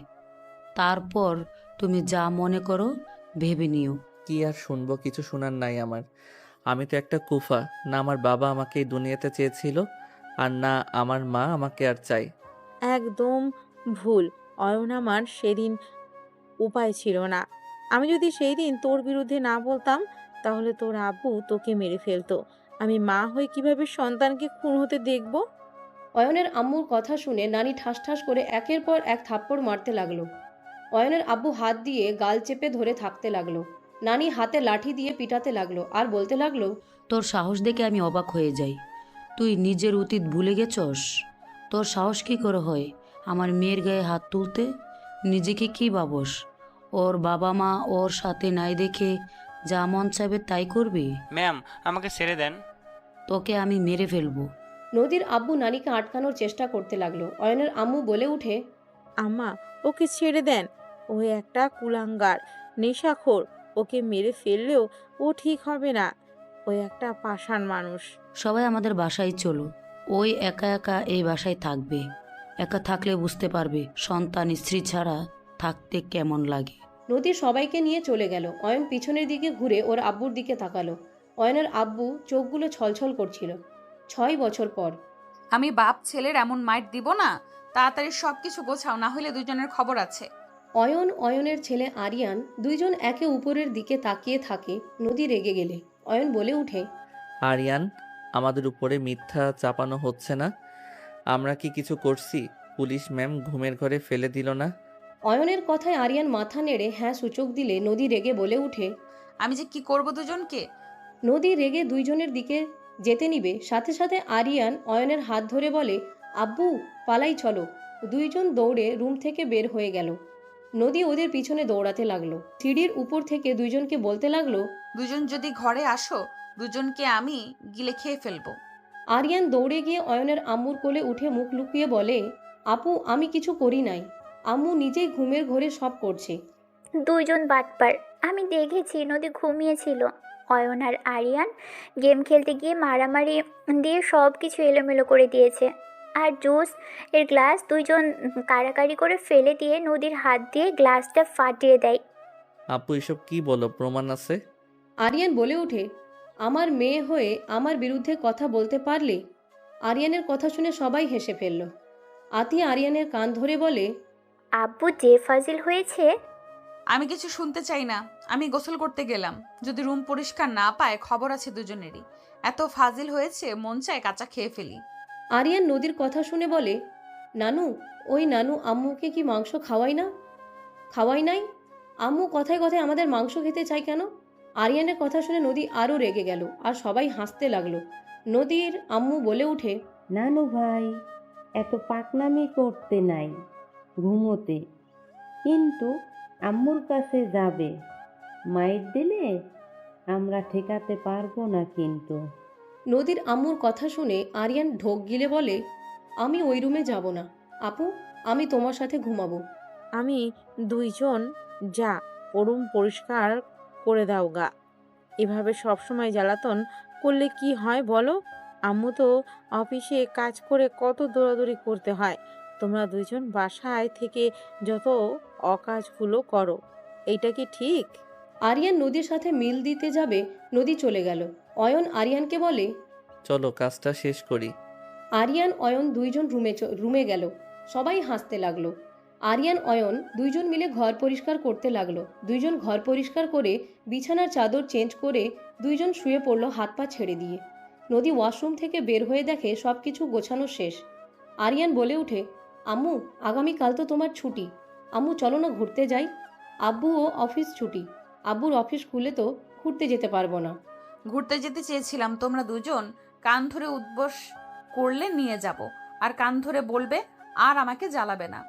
তারপর তুমি যা মনে করো ভেবে নিও। কি আর শুনবো, কিছু শোনার নাই আমার। আমি তো একটা কুফা, না আমার বাবা আমাকে এই দুনিয়াতে চেয়েছিল, আর না আমার মা আমাকে আর চাই। একদম ভুল অয়ন, আমার সেদিন উপায় ছিল না। আমি যদি সেই দিন তোর বিরুদ্ধে না বলতাম, তাহলে তোর আব্বু তোকে মেরে ফেলতো। আমি মা হয়ে কিভাবে সন্তানকে খুন হতে দেখব? অয়নের আম্মুর কথা শুনে নানি ঠাস ঠাস করে একের পর এক থাপ্পড় মারতে লাগলো। অয়নের আব্বু হাত দিয়ে গাল চেপে ধরে থাকতে লাগলো। নানি হাতে লাঠি দিয়ে পিটাতে লাগলো আর বলতে লাগলো, তোর সাহস দেখে আমি অবাক হয়ে যাই। তুই নিজের অতীত ভুলে গেছস? তোর সাহস কি করে হয় আমার মেয়ের গায়ে হাত তুলতে? নিজেকে কি ভাবস? ওর বাবা মা ওর সাথে নাই দেখে যা মন চাইবে তাই করবি? ম্যাম, আমাকে ছেড়ে দেন। তোকে আমি মেরে ফেলবো। নদীর আব্বু নানিকে আটকানোর চেষ্টা করতে লাগলো। অয়নের আম্মু বলে উঠে, আম্মা, ওকে ছেড়ে দেন। ও একটা কুলাঙ্গার, নেশাখোর। ওকে মেরে ফেললেও ও ঠিক হবে না। ও একটা পাষাণ মানুষ। সবাই আমাদের বাসায় চলো। ওই একা একা এই বাসায় থাকবে। একা থাকলে বুঝতে পারবে সন্তান স্ত্রী ছাড়া থাকতে কেমন লাগে। নদী সবাইকে নিয়ে চলে গেল। অয়ন পিছনের দিকে ঘুরে ওর আব্বুর দিকে তাকালো। অয়নের আব্বু চোখগুলো ছলছল করছিল। 6 বছর পর। আমি বাপ ছেলের এমন মাইট দিব না। তাড়াতাড়ি সবকিছু গোছাও, না হলে দুজনের খবর আছে। অয়ন, অয়নের ছেলে আরিয়ান দুইজন একে উপরের দিকে তাকিয়ে থাকে। নদী রেগে গেলে অয়ন বলে উঠে, আরিয়ান, আমাদের উপরে মিথ্যা চাপানো হচ্ছে না? আমরা কি কিছু করছি? পুলিশ ম্যাম ঘুমের ঘরে ফেলে দিল না? অয়নের কথায় আরিয়ান মাথা নেড়ে হ্যাঁ সূচক দিলে নদী রেগে বলে উঠে, আমি যে কি করব দুজনকে। নদী রেগে দুইজনের দিকে যেতে নিবে, সাথে সাথে আরিয়ান অয়নের হাত ধরে বলে, আব্বু পালাই চলো। দুইজন দৌড়ে রুম থেকে বের হয়ে গেল। নদী ওদের পিছনে দৌড়াতে লাগলো। সিঁড়ির উপর থেকে দুইজনকে বলতে লাগলো, দুজন যদি ঘরে আসো, দুজনকে আমি গিলে খেয়ে ফেলবো। আরিয়ান দৌড়ে গিয়ে অয়নের আম্মুর কোলে উঠে মুখ লুকিয়ে বলে, আপু আমি কিছু করি নাই, আম্মু নিজেই ঘুমের ঘোরে সব করছে। দুইজন বাটপার, আমি দেখেছি নদী ঘুমিয়েছিল। অয়ন আর আরিয়ান গেম খেলতে গিয়ে মারামারি দিয়ে সব কিছু এলোমেলো করে দিয়েছে। আর জুস এর গ্লাস দুইজন কাড়াকাড়ি করে ফেলে দিয়ে নদীর হাত দিয়ে গ্লাসটা ফাটিয়ে দেয়। আপু এসব কি বলো, প্রমাণ আছে? আরিয়ান বলে ওঠে, আমার মেয়ে হয়ে আমার বিরুদ্ধে কথা বলতে পারলে? আরিয়ানের কথা শুনে সবাই হেসে ফেলল। আতিয়া আরিয়ানের কান ধরে বলে, আব্বু যে ফাজিল হয়েছে। আমি কিছু শুনতে চাই না। আমি গোসল করতে গেলাম। যদি রুম পরিষ্কার না পায়, খবর আছে দুজনেরই। এত ফাজিল হয়েছে, মন চায় কাঁচা খেয়ে ফেলি। আরিয়ান নদীর কথা শুনে বলে, নানু, ওই নানু আম্মুকে কি মাংস খাওয়াই নাই? আম্মু কথায় কথায় আমাদের মাংস খেতে চাই কেন? আরিয়ানের কথা শুনে নদী আরও রেগে গেল আর সবাই হাসতে লাগলো। নদীর আম্মু বলে উঠে, নানু ভাই, এত পাকনামি করতে নাই, ঘুমোতে। কিন্তু আম্মুর কাছে যাবে, মাইর দিলে আমরা ঠেকাতে পারবো না কিন্তু। নদীর আম্মুর কথা শুনে আরিয়ান ঢোক গিলে বলে, আমি ওই রুমে যাব না আপু, আমি তোমার সাথে ঘুমাবো। আমি দুইজন যা ওরুম পরিষ্কার করে দাও গা। এভাবে সবসময় জ্বালাতন করলে কি হয় বলো? আম্মু তো অফিসে কাজ করে কত দৌড়াদৌড়ি করতে হয়। তোমরা দুইজন বাসায় থেকে যত অকাজগুলো করো, এইটা কি ঠিক? আরিয়ান নদীর সাথে মিল দিতে যাবে, নদী চলে গেল। অয়ন আরিয়ানকে বলে, চলো কাজটা শেষ করি। আরিয়ান অয়ন দুইজন রুমে গেল। সবাই হাসতে লাগলো। আরিয়ান অয়ন দুইজন মিলে ঘর পরিষ্কার করতে লাগলো। দুইজন ঘর পরিষ্কার করে বিছানার চাদর চেঞ্জ করে দুইজন শুয়ে পড়লো হাত পা ছেড়ে দিয়ে। নদী ওয়াশরুম থেকে বের হয়ে দেখে সব কিছু গোছানো শেষ। আরিয়ান বলে উঠে, আম্মু আগামীকাল তো তোমার ছুটি, আম্মু চলো না ঘুরতে যাই। আব্বুও অফিস ছুটি, আব্বুর অফিস খুলে তো ঘুরতে যেতে পারবো না। ঘুরতে যেতে চেয়েছিলাম, তোমরা দুজন কান ধরে উদ্বোস করলে নিয়ে যাব, আর কান ধরে বলবে আর আমাকে জ্বালাবে না।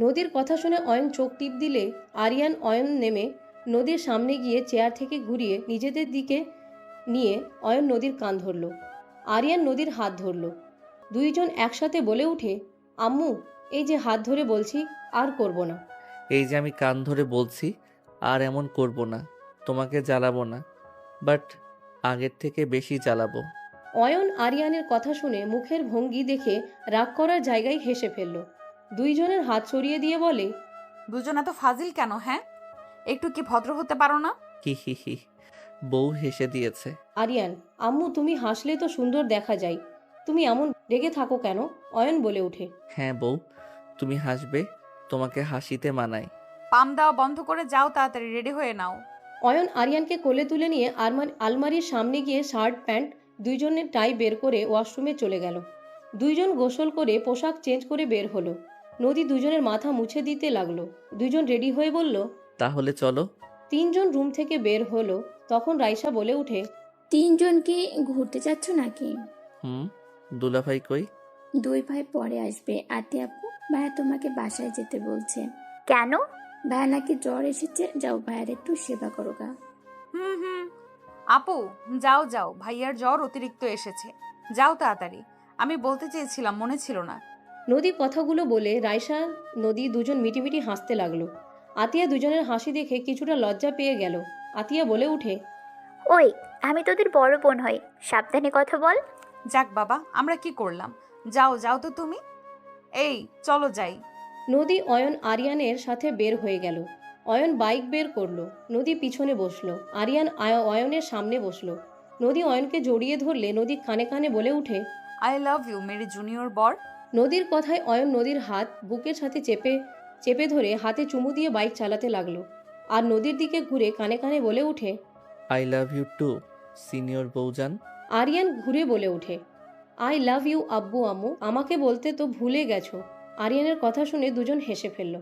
নদীর কথা শুনে অয়ন চোখ টিপ দিলে আরিয়ান অয়ন নেমে নদীর সামনে গিয়ে চেয়ার থেকে ঘুরিয়ে নিজেদের দিকে নিয়ে অয়ন নদীর কান ধরল। আরিয়ান নদীর হাত ধরল। দুইজন একসাথে বলে উঠে, আম্মু এই যে হাত ধরে বলছি আর করব না। এই যে আমি কান ধরে বলছি আর এমন করব না, তোমাকে জ্বালাবো না, বাট আগের থেকে বেশি জ্বালাবো। অয়ন আরিয়ানের কথা শুনে মুখের ভঙ্গি দেখে রাগ করার জায়গায় হেসে ফেলল। দুইজনের হাত সরিয়ে দিয়ে বলে, দুজন এত ফাজিল কেন? হ্যাঁ, একটু কি ভদ্র হতে পারো না? হি হি হি। বউ হেসে দিয়েছে। আরিয়ান, আম্মু তুমি হাসলে তো সুন্দর দেখা যায়, তুমি এমন রেগে থাকো কেন? অয়ন বলে ওঠে। হ্যাঁ বউ, তুমি হাসবে, তোমাকে হাসিতে মানায়। পাম দেওয়া বন্ধ করে যাও, তাড়াতাড়ি রেডি হয়ে নাও। অয়ন আরিয়ানকে কোলে তুলে নিয়ে আলমারির সামনে গিয়ে শার্ট প্যান্ট দুইজনের টাই বের করে ওয়াশরুমে চলে গেল। দুইজন গোসল করে পোশাক চেঞ্জ করে বের হলো। নদী দুজনের মাথা মুছে দিতে লাগলো। দুইজন রেডি হয়ে বলল, তাহলে চলো। তিনজন রুম থেকে বের হলো। তখন রাইসা বলে উঠে, তিনজন কি ঘুরতে যাচ্ছ নাকি? দুলাভাই কই? দুই ভাই পরে আসবে। আতি আপু, ভাইয়া তোমাকে বাসায় যেতে বলছে। কেন? ভাইয়া নাকি জ্বর এসেছে, যাও ভাইয়ার একটু সেবা করো গা। হুম, আপু যাও যাও, ভাইয়ার জ্বর অতিরিক্ত এসেছে, যাও তাড়াতাড়ি। আমি বলতে চেয়েছিলাম, মনে ছিল না। নদী কথাগুলো বলে রাইসা নদী দুজন মিটিমিটি হাসতে লাগলো। আতিয়া দুজনের হাসি দেখে কিছুটা লজ্জা পেয়ে গেল। আতিয়া বলে উঠে, ওই আমি তোদের বড় বোন হই, সাবধানে কথা বল। যাক বাবা, আমরা কি করলাম? যাও যাও তো তুমি। এই চলো যাই। নদী অয়ন আরিয়ানের সাথে বের হয়ে গেল। অয়ন বাইক বের করলো। নদী পিছনে বসলো। আরিয়ান অয়নের সামনে বসলো। নদী অয়নকে জড়িয়ে ধরলে নদী কানে কানে বলে উঠে, আই লাভ ইউ মেরি জুনিয়র বর। নদীর কথায় অয়ন নদীর হাত বুকের সাথে চেপে চেপে ধরে হাতে চুমু দিয়ে বাইক চালাতে লাগলো। আর নদীর দিকে ঘুরে কানে কানে বলে উঠে, I love you too senior বউজান। আরিয়ান ঘুরে বলে উঠে, আই লাভ ইউ আব্বু আম্মু, আমাকে বলতে তো ভুলে গেছো। আরিয়ানের কথা শুনে দুজন হেসে ফেলল।